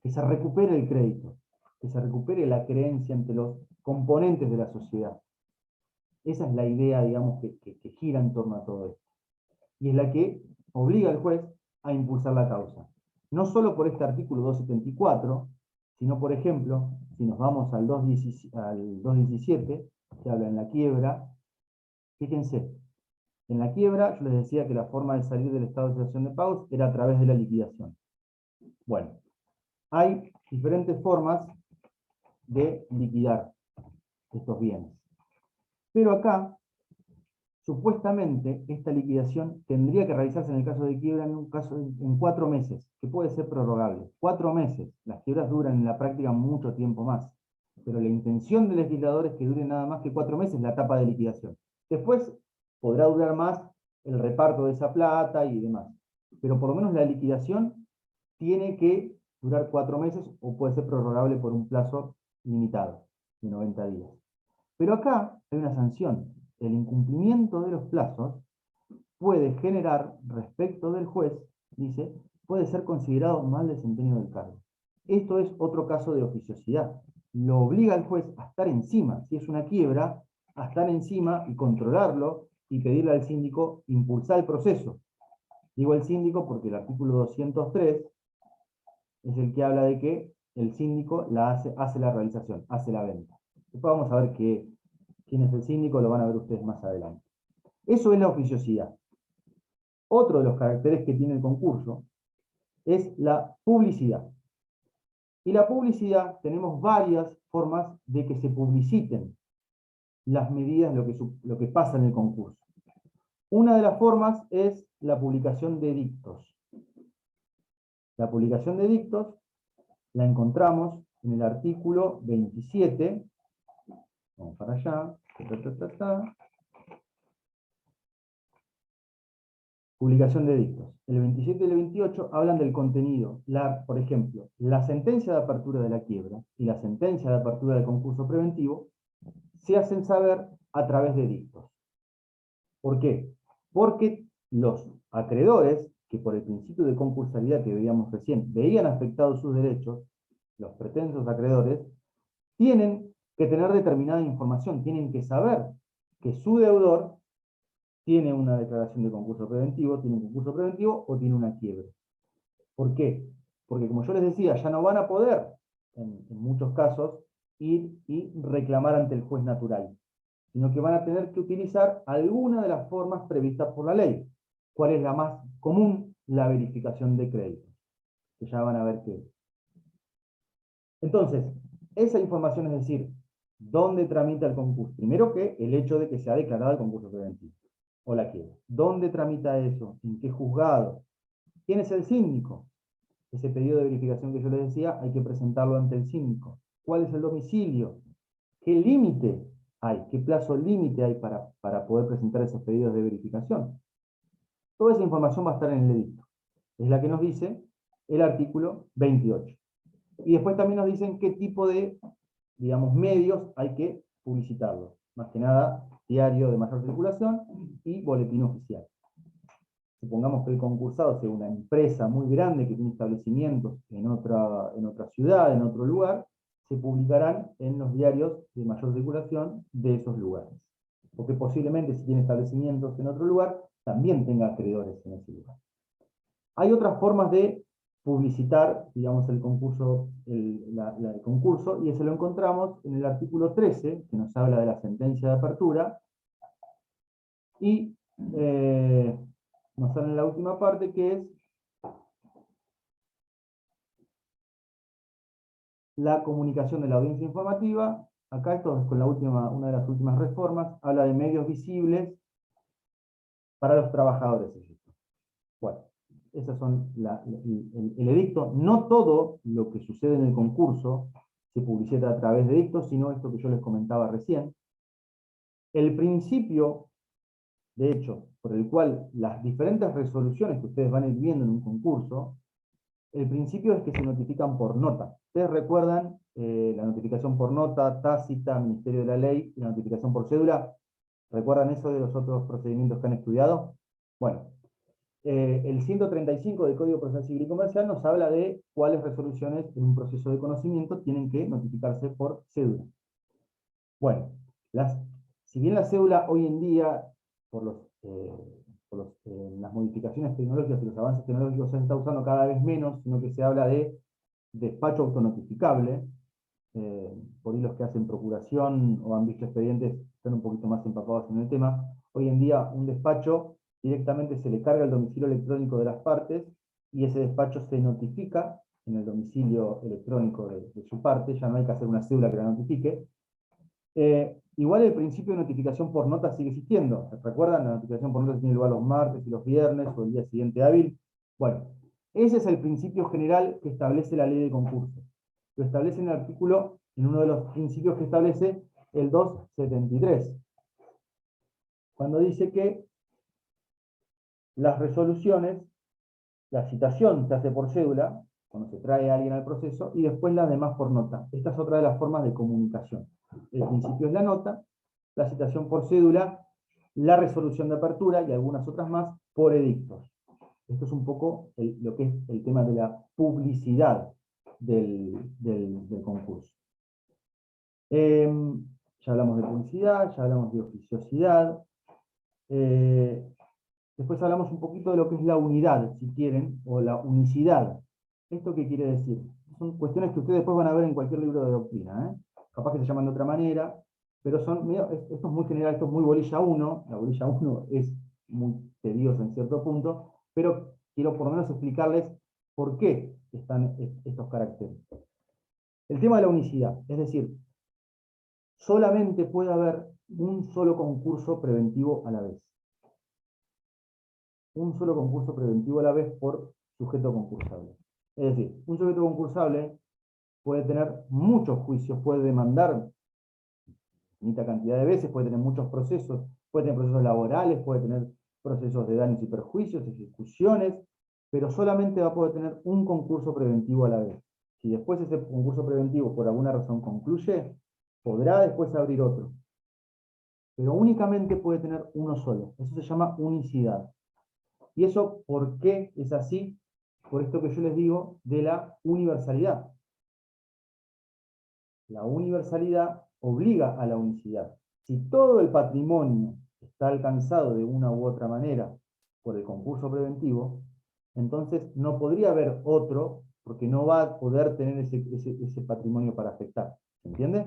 que se recupere el crédito, que se recupere la creencia entre los componentes de la sociedad. Esa es la idea, digamos, que gira en torno a todo esto. Y es la que obliga al juez a impulsar la causa. No solo por este artículo 274, sino, por ejemplo, si nos vamos al 217, que habla en la quiebra, fíjense, en la quiebra yo les decía que la forma de salir del estado de situación de pagos era a través de la liquidación. Bueno, hay diferentes formas de liquidar estos bienes. Pero acá, supuestamente, esta liquidación tendría que realizarse en el caso de quiebra en 4 meses, que puede ser prorrogable. 4 meses. Las quiebras duran en la práctica mucho tiempo más. Pero la intención del legislador es que dure nada más que 4 meses la etapa de liquidación. Después podrá durar más el reparto de esa plata y demás. Pero por lo menos la liquidación tiene que durar 4 meses o puede ser prorrogable por un plazo limitado, de 90 días. Pero acá hay una sanción. El incumplimiento de los plazos puede generar, respecto del juez, dice, puede ser considerado mal desempeño del cargo. Esto es otro caso de oficiosidad. Lo obliga al juez a estar encima, si es una quiebra, a estar encima y controlarlo y pedirle al síndico impulsar el proceso. Digo el síndico porque el artículo 203 es el que habla de que el síndico hace la realización, hace la venta. Después vamos a ver quién es el síndico, lo van a ver ustedes más adelante. Eso es la oficiosidad. Otro de los caracteres que tiene el concurso es la publicidad. Y la publicidad, tenemos varias formas de que se publiciten las medidas, lo que pasa en el concurso. Una de las formas es la publicación de edictos. La publicación de edictos la encontramos en el artículo 27. Vamos para allá. Publicación de edictos. El 27 y el 28 hablan del contenido. Por ejemplo, la sentencia de apertura de la quiebra y la sentencia de apertura del concurso preventivo se hacen saber a través de edictos. ¿Por qué? Porque los acreedores, que por el principio de concursalidad que veíamos recién, veían afectados sus derechos, los pretensos acreedores, tienen que tener determinada información, tienen que saber que su deudor tiene una declaración de concurso preventivo, tiene un concurso preventivo o tiene una quiebra. ¿Por qué? Porque como yo les decía, ya no van a poder, en muchos casos, ir y reclamar ante el juez natural, sino que van a tener que utilizar alguna de las formas previstas por la ley. ¿Cuál es la más común? La verificación de crédito, que ya van a ver qué es. Entonces, esa información es decir, ¿dónde tramita el concurso? Primero que el hecho de que se ha declarado el concurso preventivo, o la quiebra. ¿Dónde tramita eso? ¿En qué juzgado? ¿Quién es el síndico? Ese pedido de verificación que yo les decía, hay que presentarlo ante el síndico. ¿Cuál es el domicilio? ¿Qué límite hay? ¿Qué plazo límite hay para poder presentar esos pedidos de verificación? Toda esa información va a estar en el edicto. Es la que nos dice el artículo 28. Y después también nos dicen qué tipo de, digamos, medios hay que publicitarlo. más que nada diario de mayor circulación y boletín oficial. Supongamos que el concursado sea una empresa muy grande que tiene establecimientos en otra ciudad, en otro lugar, se publicarán en los diarios de mayor circulación de esos lugares. Porque posiblemente si tiene establecimientos en otro lugar, también tenga acreedores en ese lugar. Hay otras formas de publicitar, digamos, el concurso, el concurso, y eso lo encontramos en el artículo 13, que nos habla de la sentencia de apertura, y nos sale en la última parte, que es la comunicación de la audiencia informativa. Acá esto es con una de las últimas reformas, habla de medios visibles para los trabajadores. Bueno, esas son el edicto. No todo lo que sucede en el concurso se publicita a través de edictos, sino esto que yo les comentaba recién. El principio, de hecho, por el cual las diferentes resoluciones que ustedes van a ir viendo en un concurso, el principio es que se notifican por nota. Ustedes recuerdan la notificación por nota, tácita, Ministerio de la Ley, y la notificación por cédula. ¿Recuerdan eso de los otros procedimientos que han estudiado? Bueno, el 135 del Código Procesal Civil y Comercial nos habla de cuáles resoluciones en un proceso de conocimiento tienen que notificarse por cédula. Bueno, si bien la cédula hoy en día, por las modificaciones tecnológicas y los avances tecnológicos, se está usando cada vez menos, sino que se habla de despacho autonotificable. Por ahí los que hacen procuración o han visto expedientes están un poquito más empapados en el tema. Hoy en día un despacho directamente se le carga el domicilio electrónico de las partes y ese despacho se notifica en el domicilio electrónico de su parte, ya no hay que hacer una cédula que la notifique. Igual el principio de notificación por nota sigue existiendo. ¿Recuerdan? La notificación por nota tiene lugar los martes y los viernes o el día siguiente hábil. Bueno, ese es el principio general que establece la ley de concurso. Lo establece en el artículo, en uno de los principios que establece el 273. Cuando dice que las resoluciones, la citación se hace por cédula, cuando se trae a alguien al proceso, y después las demás por nota. Esta es otra de las formas de comunicación. El principio es la nota, la citación por cédula, la resolución de apertura y algunas otras más por edictos. Esto es un poco lo que es el tema de la publicidad del concurso. Ya hablamos de publicidad, ya hablamos de oficiosidad. Después hablamos un poquito de lo que es la unidad, si quieren, o la unicidad. ¿Esto qué quiere decir? Son cuestiones que ustedes después van a ver en cualquier libro de doctrina. Capaz que se llaman de otra manera, pero esto es muy general, esto es muy bolilla 1. La bolilla 1 es muy tediosa en cierto punto, pero quiero por lo menos explicarles por qué están estos caracteres. El tema de la unicidad, es decir, solamente puede haber un solo concurso preventivo a la vez. Un solo concurso preventivo a la vez por sujeto concursable. Es decir, un sujeto concursable puede tener muchos juicios, puede demandar infinita cantidad de veces, puede tener muchos procesos, puede tener procesos laborales, puede tener procesos de daños y perjuicios, ejecuciones, pero solamente va a poder tener un concurso preventivo a la vez. Si después ese concurso preventivo por alguna razón concluye, podrá después abrir otro. Pero únicamente puede tener uno solo. Eso se llama unicidad. ¿Y eso por qué es así? Por esto que yo les digo de la universalidad. La universalidad obliga a la unicidad. Si todo el patrimonio está alcanzado de una u otra manera por el concurso preventivo, entonces no podría haber otro, porque no va a poder tener ese patrimonio para afectar. ¿Se entiende?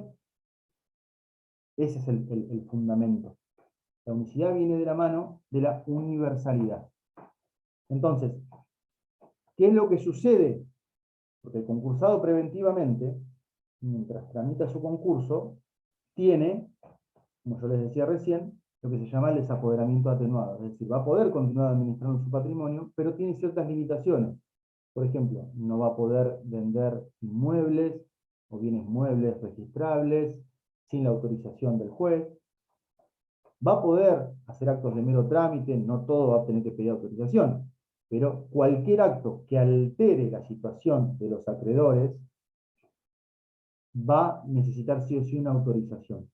Ese es el fundamento. La unicidad viene de la mano de la universalidad. Entonces, ¿qué es lo que sucede? Porque el concursado preventivamente, mientras tramita su concurso, tiene, como yo les decía recién, lo que se llama el desapoderamiento atenuado. Es decir, va a poder continuar administrando su patrimonio, pero tiene ciertas limitaciones. Por ejemplo, no va a poder vender inmuebles o bienes muebles registrables sin la autorización del juez. Va a poder hacer actos de mero trámite, no todo va a tener que pedir autorización, pero cualquier acto que altere la situación de los acreedores va a necesitar sí o sí una autorización.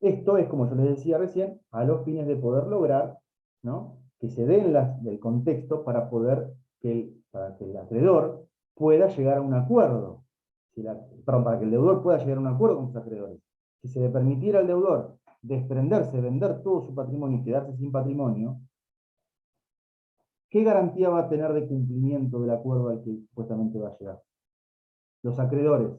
Esto es, como yo les decía recién, a los fines de poder lograr, ¿no?, que se den del contexto para para que el acreedor pueda llegar a un acuerdo. Perdón, para que el deudor pueda llegar a un acuerdo con sus acreedores. Si se le permitiera al deudor desprenderse, vender todo su patrimonio y quedarse sin patrimonio, ¿qué garantía va a tener de cumplimiento del acuerdo al que supuestamente va a llegar? Los acreedores,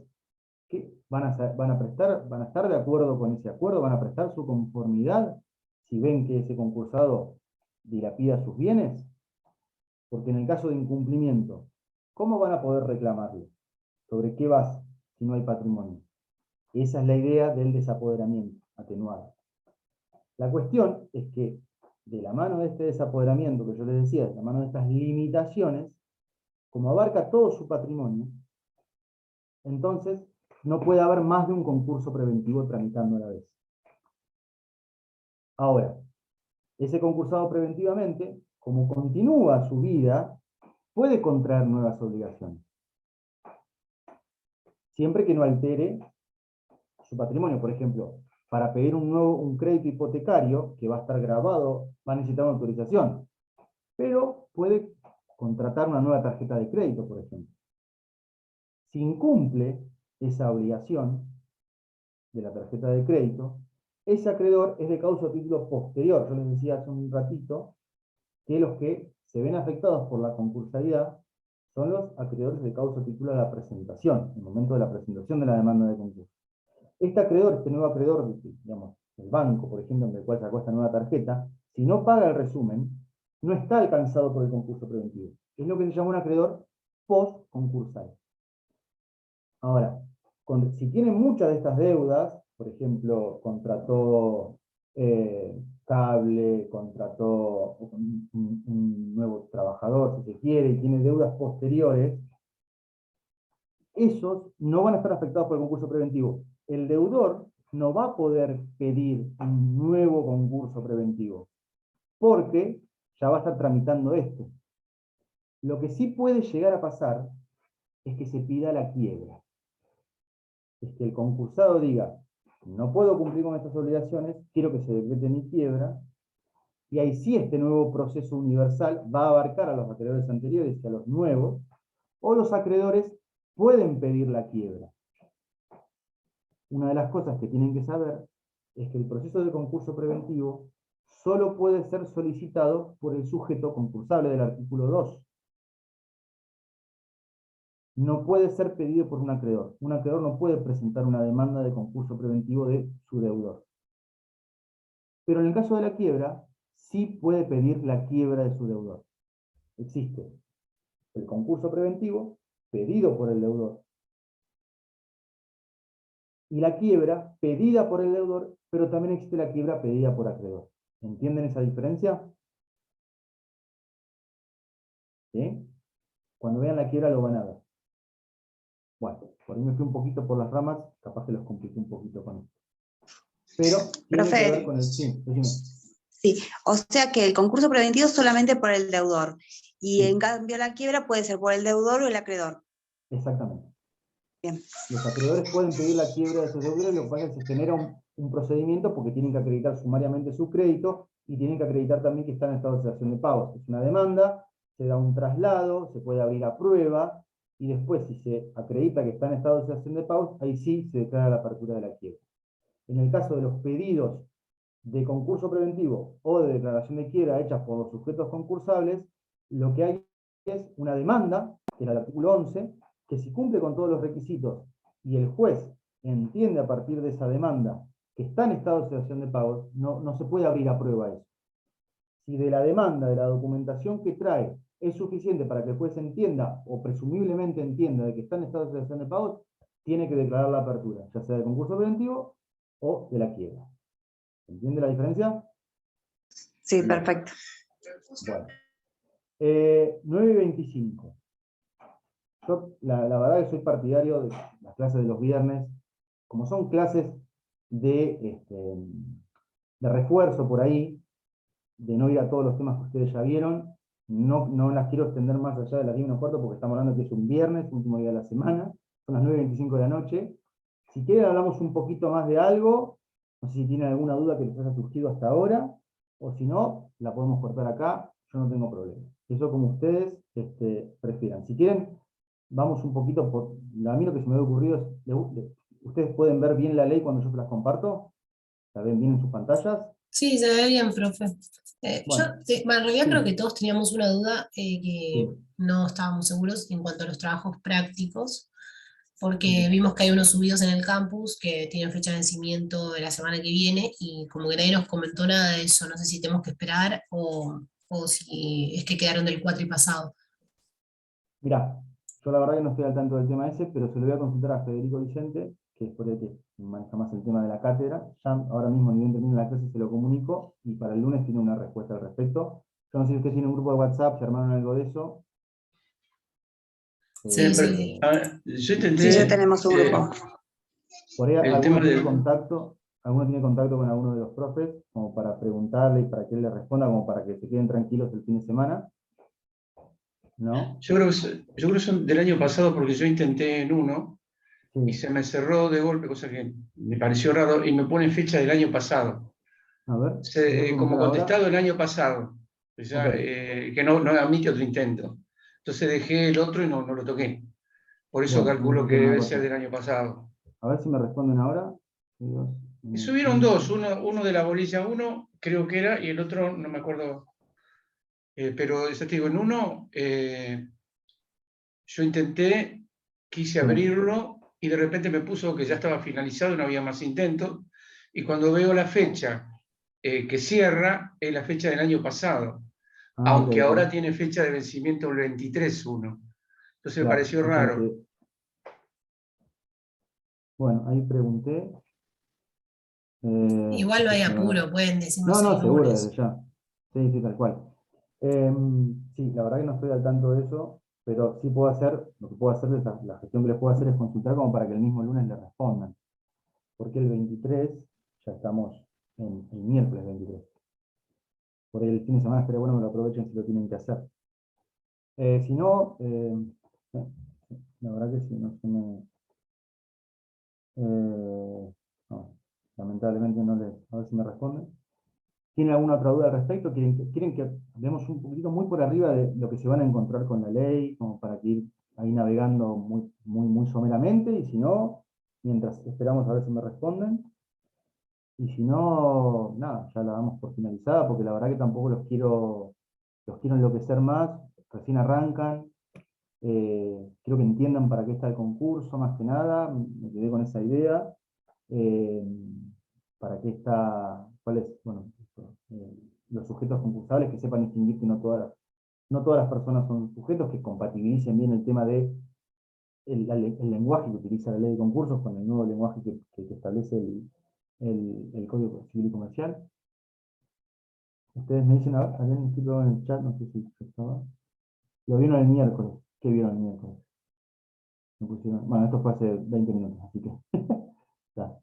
¿qué van a estar de acuerdo con ese acuerdo? ¿Van a prestar su conformidad si ven que ese concursado dilapida sus bienes? Porque en el caso de incumplimiento, ¿cómo van a poder reclamarlo? ¿Sobre qué base si no hay patrimonio? Esa es la idea del desapoderamiento atenuado. La cuestión es que, de la mano de este desapoderamiento que yo les decía, de la mano de estas limitaciones, como abarca todo su patrimonio, entonces no puede haber más de un concurso preventivo tramitando a la vez. Ahora, ese concursado preventivamente, como continúa su vida, puede contraer nuevas obligaciones. Siempre que no altere su patrimonio. Por ejemplo, para pedir un crédito hipotecario, que va a estar grabado, va a necesitar una autorización. Pero puede contratar una nueva tarjeta de crédito, por ejemplo. Si incumple esa obligación de la tarjeta de crédito, ese acreedor es de causa o título posterior. Yo les decía hace un ratito que los que se ven afectados por la concursalidad son los acreedores de causa o título de la presentación, en el momento de la presentación de la demanda de concurso. Este nuevo acreedor, digamos, el banco, por ejemplo, en el cual sacó esta nueva tarjeta, si no paga el resumen, no está alcanzado por el concurso preventivo. Es lo que se llama un acreedor post-concursal. Ahora, si tiene muchas de estas deudas, por ejemplo, contrató cable, contrató un nuevo trabajador, si se quiere, y tiene deudas posteriores, esos no van a estar afectados por el concurso preventivo. El deudor no va a poder pedir un nuevo concurso preventivo, porque ya va a estar tramitando este. Lo que sí puede llegar a pasar es que se pida la quiebra. Es que el concursado diga, no puedo cumplir con estas obligaciones, quiero que se decrete mi quiebra, y ahí sí este nuevo proceso universal va a abarcar a los acreedores anteriores y a los nuevos, o los acreedores pueden pedir la quiebra. Una de las cosas que tienen que saber es que el proceso de concurso preventivo solo puede ser solicitado por el sujeto concursable del artículo 2. No puede ser pedido por un acreedor. Un acreedor no puede presentar una demanda de concurso preventivo de su deudor. Pero en el caso de la quiebra, sí puede pedir la quiebra de su deudor. Existe el concurso preventivo pedido por el deudor y la quiebra pedida por el deudor, pero también existe la quiebra pedida por acreedor. ¿Entienden esa diferencia? ¿Sí? Cuando vean la quiebra lo van a ver. Bueno, por ahí me fui un poquito por las ramas, capaz que los compliqué un poquito con esto. Pero tiene que ver con el... Sí, decime. Sí, o sea que el concurso preventivo es solamente por el deudor, y Sí. en cambio la quiebra puede ser por el deudor o el acreedor. Exactamente. Bien. Los acreedores pueden pedir la quiebra de esos deudores, lo que pasa es que se genera un procedimiento porque tienen que acreditar sumariamente su crédito y tienen que acreditar también que están en estado de cesación de pagos. Es una demanda, se da un traslado, se puede abrir a prueba, y después si se acredita que está en estado de cesación de pagos, ahí sí se declara la apertura de la quiebra. En el caso de los pedidos de concurso preventivo o de declaración de quiebra hechas por los sujetos concursables, lo que hay es una demanda, que es el artículo 11, que si cumple con todos los requisitos y el juez entiende a partir de esa demanda que está en estado de cesación de pagos, no se puede abrir a prueba eso. Si de la demanda, de la documentación que trae, es suficiente para que el juez entienda, o presumiblemente entienda, de que está en estado de cesación de pagos, tiene que declarar la apertura, ya sea de concurso preventivo o de la quiebra. ¿Entiende la diferencia? Sí, perfecto. Bueno. 9:25. Yo, la verdad que soy partidario de las clases de los viernes, como son clases de refuerzo por ahí, de no ir a todos los temas que ustedes ya vieron, no las quiero extender más allá de las 10:15 porque estamos hablando que es un viernes, último día de la semana, son las 9:25 de la noche. Si quieren hablamos un poquito más de algo, No sé si tienen alguna duda que les haya surgido hasta ahora, o si no, la podemos cortar acá, yo no tengo problema. Eso como ustedes prefieran. Si quieren, vamos un poquito por... A mí lo que se me ha ocurrido es, ¿ustedes pueden ver bien la ley cuando yo se las comparto? ¿La ven bien en sus pantallas? Sí, se ve bien, profe. Bueno, En realidad creo sí, que todos teníamos una duda que sí. no estábamos seguros en cuanto a los trabajos prácticos, porque Sí. vimos que hay unos subidos en el campus que tienen fecha de vencimiento de la semana que viene y como que nadie nos comentó nada de eso. No sé si tenemos que esperar o si es que quedaron del cuatri pasado. Mirá, yo la verdad que no estoy al tanto del tema ese, pero se lo voy a consultar a Federico Vicente, que es por el que maneja más el tema de la cátedra. Ya ahora mismo, ni bien termine la clase, se lo comunico, y para el lunes tiene una respuesta al respecto. Yo no sé si ustedes tienen un grupo de WhatsApp, si armaron algo de eso. Sí, Pero, sí. a ver, yo Sí, Sí, ya intenté tenemos un grupo. Por ahí el tema alguno tiene contacto con alguno de los profes, como para preguntarle y para que él le responda, como para que se queden tranquilos el fin de semana, ¿no? yo creo que son del año pasado porque yo intenté en uno y Sí, se me cerró de golpe, cosa que me pareció raro, y me pone fecha del año pasado. a ver, lo voy a Como preguntar ahora. contestado el año pasado, o sea, Ok, que no admite otro intento. Entonces dejé el otro y no lo toqué. Por eso bueno, vamos a calculo que hacer una debe ser cosa. del año pasado. A ver si me responden ahora. Y subieron dos, 5. uno de la bolilla uno, creo que era, y el otro no me acuerdo. Pero ya te digo, en uno yo intenté, quise Sí. abrirlo y de repente me puso que ya estaba finalizado y no había más intentos. Y cuando veo la fecha que cierra, es la fecha del año pasado, Ah, ok, aunque ahora ok. tiene fecha de vencimiento el 23/1. Entonces me Claro, pareció es como raro. que, bueno, ahí pregunté. Igual no hay La verdad. apuro, pueden No, decirnos no, el seguro, desde lunes. ya. Sí, sí, tal cual. Sí, la verdad que no estoy al tanto de eso, pero sí puedo hacer, lo que puedo hacer, la gestión que les puedo hacer es consultar como para que el mismo lunes le respondan. Porque el 23, ya estamos en el miércoles 23. Por ahí el fin de semana estaría bueno que lo aprovechen si lo tienen que hacer. Si no, la verdad que sí, no se me... no, lamentablemente no les... A ver si me responden. ¿Tienen alguna otra duda al respecto? ¿Quieren que hablemos un poquito muy por arriba de lo que se van a encontrar con la ley, como para que ir ahí navegando muy, muy, muy someramente? Y si no, mientras esperamos a ver si me responden. Y si no, nada, ya la damos por finalizada, porque la verdad que tampoco los quiero enloquecer más, recién arrancan. Quiero que entiendan para qué está el concurso, más que nada, me quedé con esa idea. eh, para qué está, cuáles, bueno, los sujetos concursables, que sepan distinguir que no todas las personas son sujetos, que compatibilicen bien el tema de el lenguaje que utiliza la ley de concursos con el nuevo lenguaje que establece el Código Civil y Comercial. Ustedes me dicen, a ver, habían escrito en el chat, no sé si yo estaba. Lo vieron el miércoles. ¿Qué vieron el miércoles? Bueno, esto fue hace 20 minutos, así que. Ya.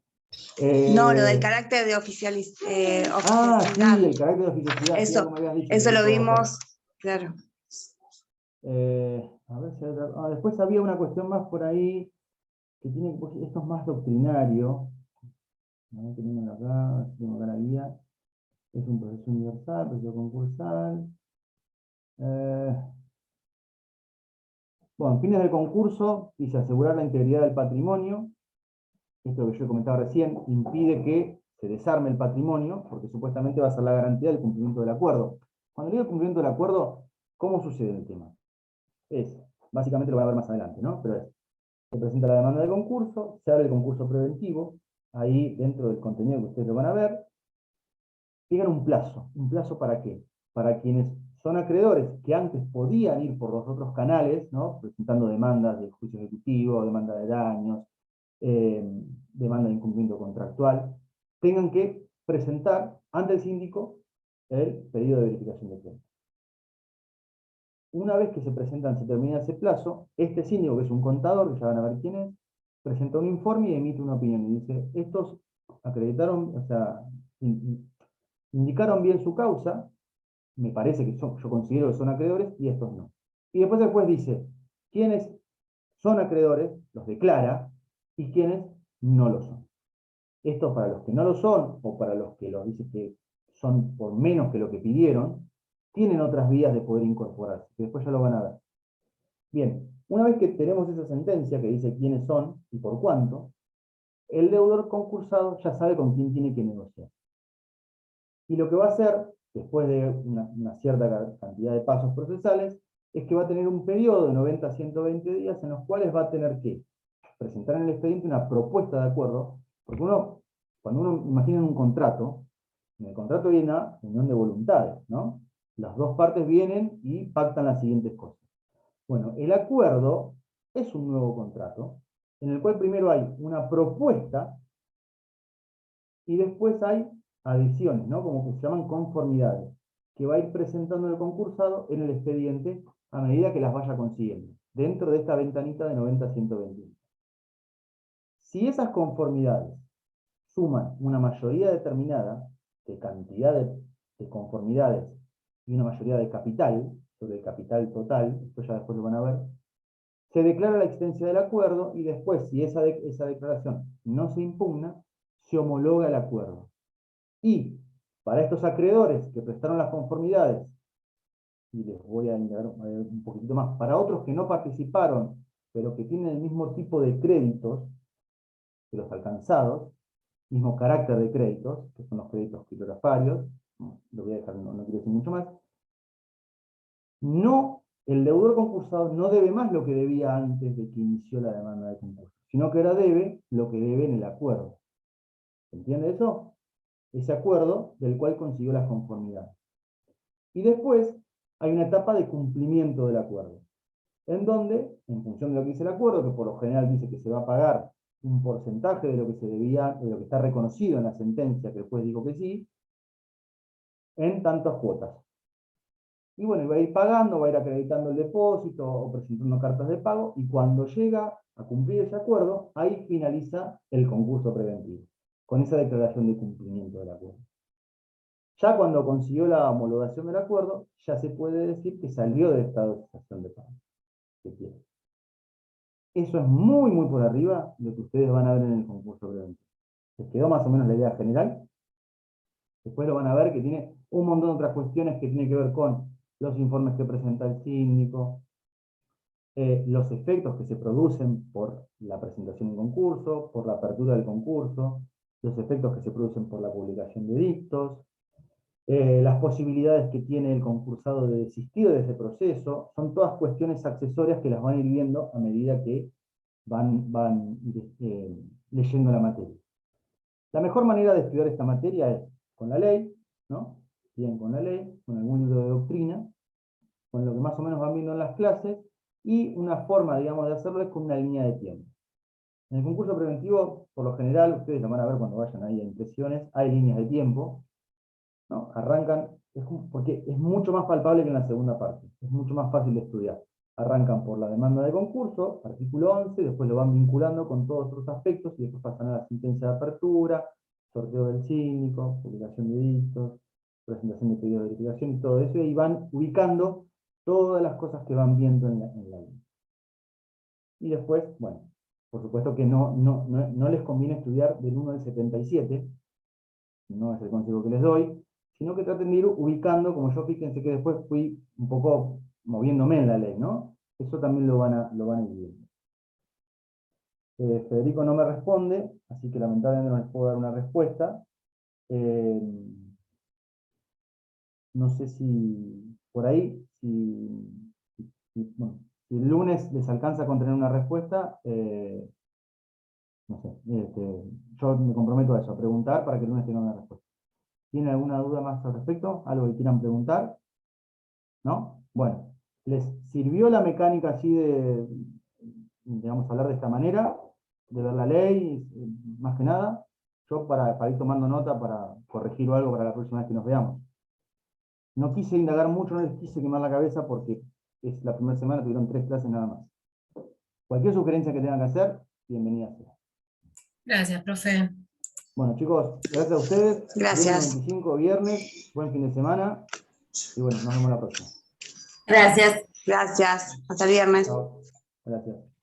No, lo del Eh, carácter de sí, oficiosidad. el carácter de oficiosidad, sí, algo Eso, me habías dicho, eso lo Federico. vimos, claro. A ver si después había una cuestión más por ahí que tiene, esto es más doctrinario. A ver, tengo acá la guía. Es un proceso universal, proceso concursal. Eh, bueno, fines del concurso, dice asegurar la integridad del patrimonio. Esto que yo comentaba recién, impide que se desarme el patrimonio, porque supuestamente va a ser la garantía del cumplimiento del acuerdo. Cuando digo cumplimiento del acuerdo, ¿cómo sucede el tema? Básicamente lo van a ver más adelante, ¿no? Pero se presenta la demanda de concurso, se abre el concurso preventivo, ahí dentro del contenido que ustedes lo van a ver, fijan ¿un plazo para qué? Para quienes son acreedores que antes podían ir por los otros canales, ¿no? Presentando demandas de juicio ejecutivo, demanda de daños, eh, demanda de incumplimiento contractual, tengan que presentar ante el síndico el pedido de verificación de crédito. Una vez que se termina ese plazo, este síndico, que es un contador, que ya van a ver quién es, presenta un informe y emite una opinión y dice, estos acreditaron, o sea, indicaron bien su causa, me parece que yo considero que son acreedores y estos no. Y después el juez dice, quiénes son acreedores, los declara, y quiénes no lo son. Esto para los que no lo son, o para los que lo dicen que son por menos que lo que pidieron, tienen otras vías de poder incorporarse, que después ya lo van a ver. Bien, una vez que tenemos esa sentencia que dice quiénes son y por cuánto, el deudor concursado ya sabe con quién tiene que negociar. Y lo que va a hacer, después de una cierta cantidad de pasos procesales, es que va a tener un periodo de 90 a 120 días en los cuales va a tener que presentar en el expediente una propuesta de acuerdo, porque cuando uno imagina un contrato, en el contrato viene una unión de voluntades, ¿no? Las dos partes vienen y pactan las siguientes cosas. Bueno, el acuerdo es un nuevo contrato, en el cual primero hay una propuesta y después hay adiciones, ¿no? Como que se llaman conformidades, que va a ir presentando el concursado en el expediente a medida que las vaya consiguiendo, dentro de esta ventanita de 90 a 121. Si esas conformidades suman una mayoría determinada de cantidad de conformidades y una mayoría de capital, sobre el capital total, esto ya después lo van a ver, se declara la existencia del acuerdo y después, si esa declaración no se impugna, se homologa el acuerdo. Y para estos acreedores que prestaron las conformidades, y les voy a indagar un poquitito más, para otros que no participaron, pero que tienen el mismo tipo de créditos que los alcanzados, mismo carácter de créditos, que son los créditos criptografarios, lo voy a dejar, no quiero decir mucho más, el deudor concursado no debe más lo que debía antes de que inició la demanda de concurso, sino que ahora debe lo que debe en el acuerdo. ¿Entiende eso? Ese acuerdo del cual consiguió las conformidades. Y después hay una etapa de cumplimiento del acuerdo, en donde, en función de lo que dice el acuerdo, que por lo general dice que se va a pagar un porcentaje de lo que se debía, de lo que está reconocido en la sentencia, que después dijo que sí, en tantas cuotas. Y bueno, va a ir pagando, va a ir acreditando el depósito o presentando cartas de pago, y cuando llega a cumplir ese acuerdo, ahí finaliza el concurso preventivo, con esa declaración de cumplimiento del acuerdo. Ya cuando consiguió la homologación del acuerdo, ya se puede decir que salió del estado de cesación de pago. Eso es muy, muy por arriba de lo que ustedes van a ver en el concurso preventivo. ¿Les quedó más o menos la idea general? Después lo van a ver que tiene un montón de otras cuestiones que tienen que ver con los informes que presenta el síndico, los efectos que se producen por la presentación de un concurso, por la apertura del concurso, los efectos que se producen por la publicación de dictos, las posibilidades que tiene el concursado de desistir de ese proceso, son todas cuestiones accesorias que las van a ir viendo a medida que van leyendo la materia. La mejor manera de estudiar esta materia es con la ley, ¿no? Bien, con la ley, con algún libro de doctrina, con lo que más o menos van viendo en las clases, y una forma, digamos, de hacerlo es con una línea de tiempo. En el concurso preventivo, por lo general, ustedes lo van a ver cuando vayan ahí a impresiones, hay líneas de tiempo, ¿no? Arrancan, porque es mucho más palpable que en la segunda parte, es mucho más fácil de estudiar. Arrancan por la demanda de concurso, artículo 11, después lo van vinculando con todos otros aspectos, y después pasan a la sentencia de apertura, sorteo del síndico, publicación de dictos, presentación de pedido de verificación y todo eso, y van ubicando todas las cosas que van viendo en la línea. Y después, bueno, por supuesto que no les conviene estudiar del 1 al 77, no es el consejo que les doy, sino que traten de ir ubicando, como yo, fíjense que después fui un poco moviéndome en la ley, ¿no? Eso también lo van a ir viendo. Federico no me responde, así que lamentablemente no les puedo dar una respuesta. No sé si por ahí, bueno, si el lunes les alcanza con tener una respuesta, no sé, yo me comprometo a eso, a preguntar para que el lunes tengan una respuesta. ¿Tienen alguna duda más al respecto? ¿Algo que quieran preguntar? ¿No? Bueno, ¿les sirvió la mecánica así de, digamos, hablar de esta manera? De ver la ley, más que nada. Yo para ir tomando nota, para corregir algo para la próxima vez que nos veamos. No quise indagar mucho, no les quise quemar la cabeza porque es la primera semana, tuvieron 3 clases nada más. Cualquier sugerencia que tengan que hacer, bienvenida sea. Gracias, profe. Bueno, chicos, gracias a ustedes. Gracias. 25 viernes, buen fin de semana. Y bueno, nos vemos la próxima. Gracias. Gracias. Hasta el viernes. Chao. Gracias.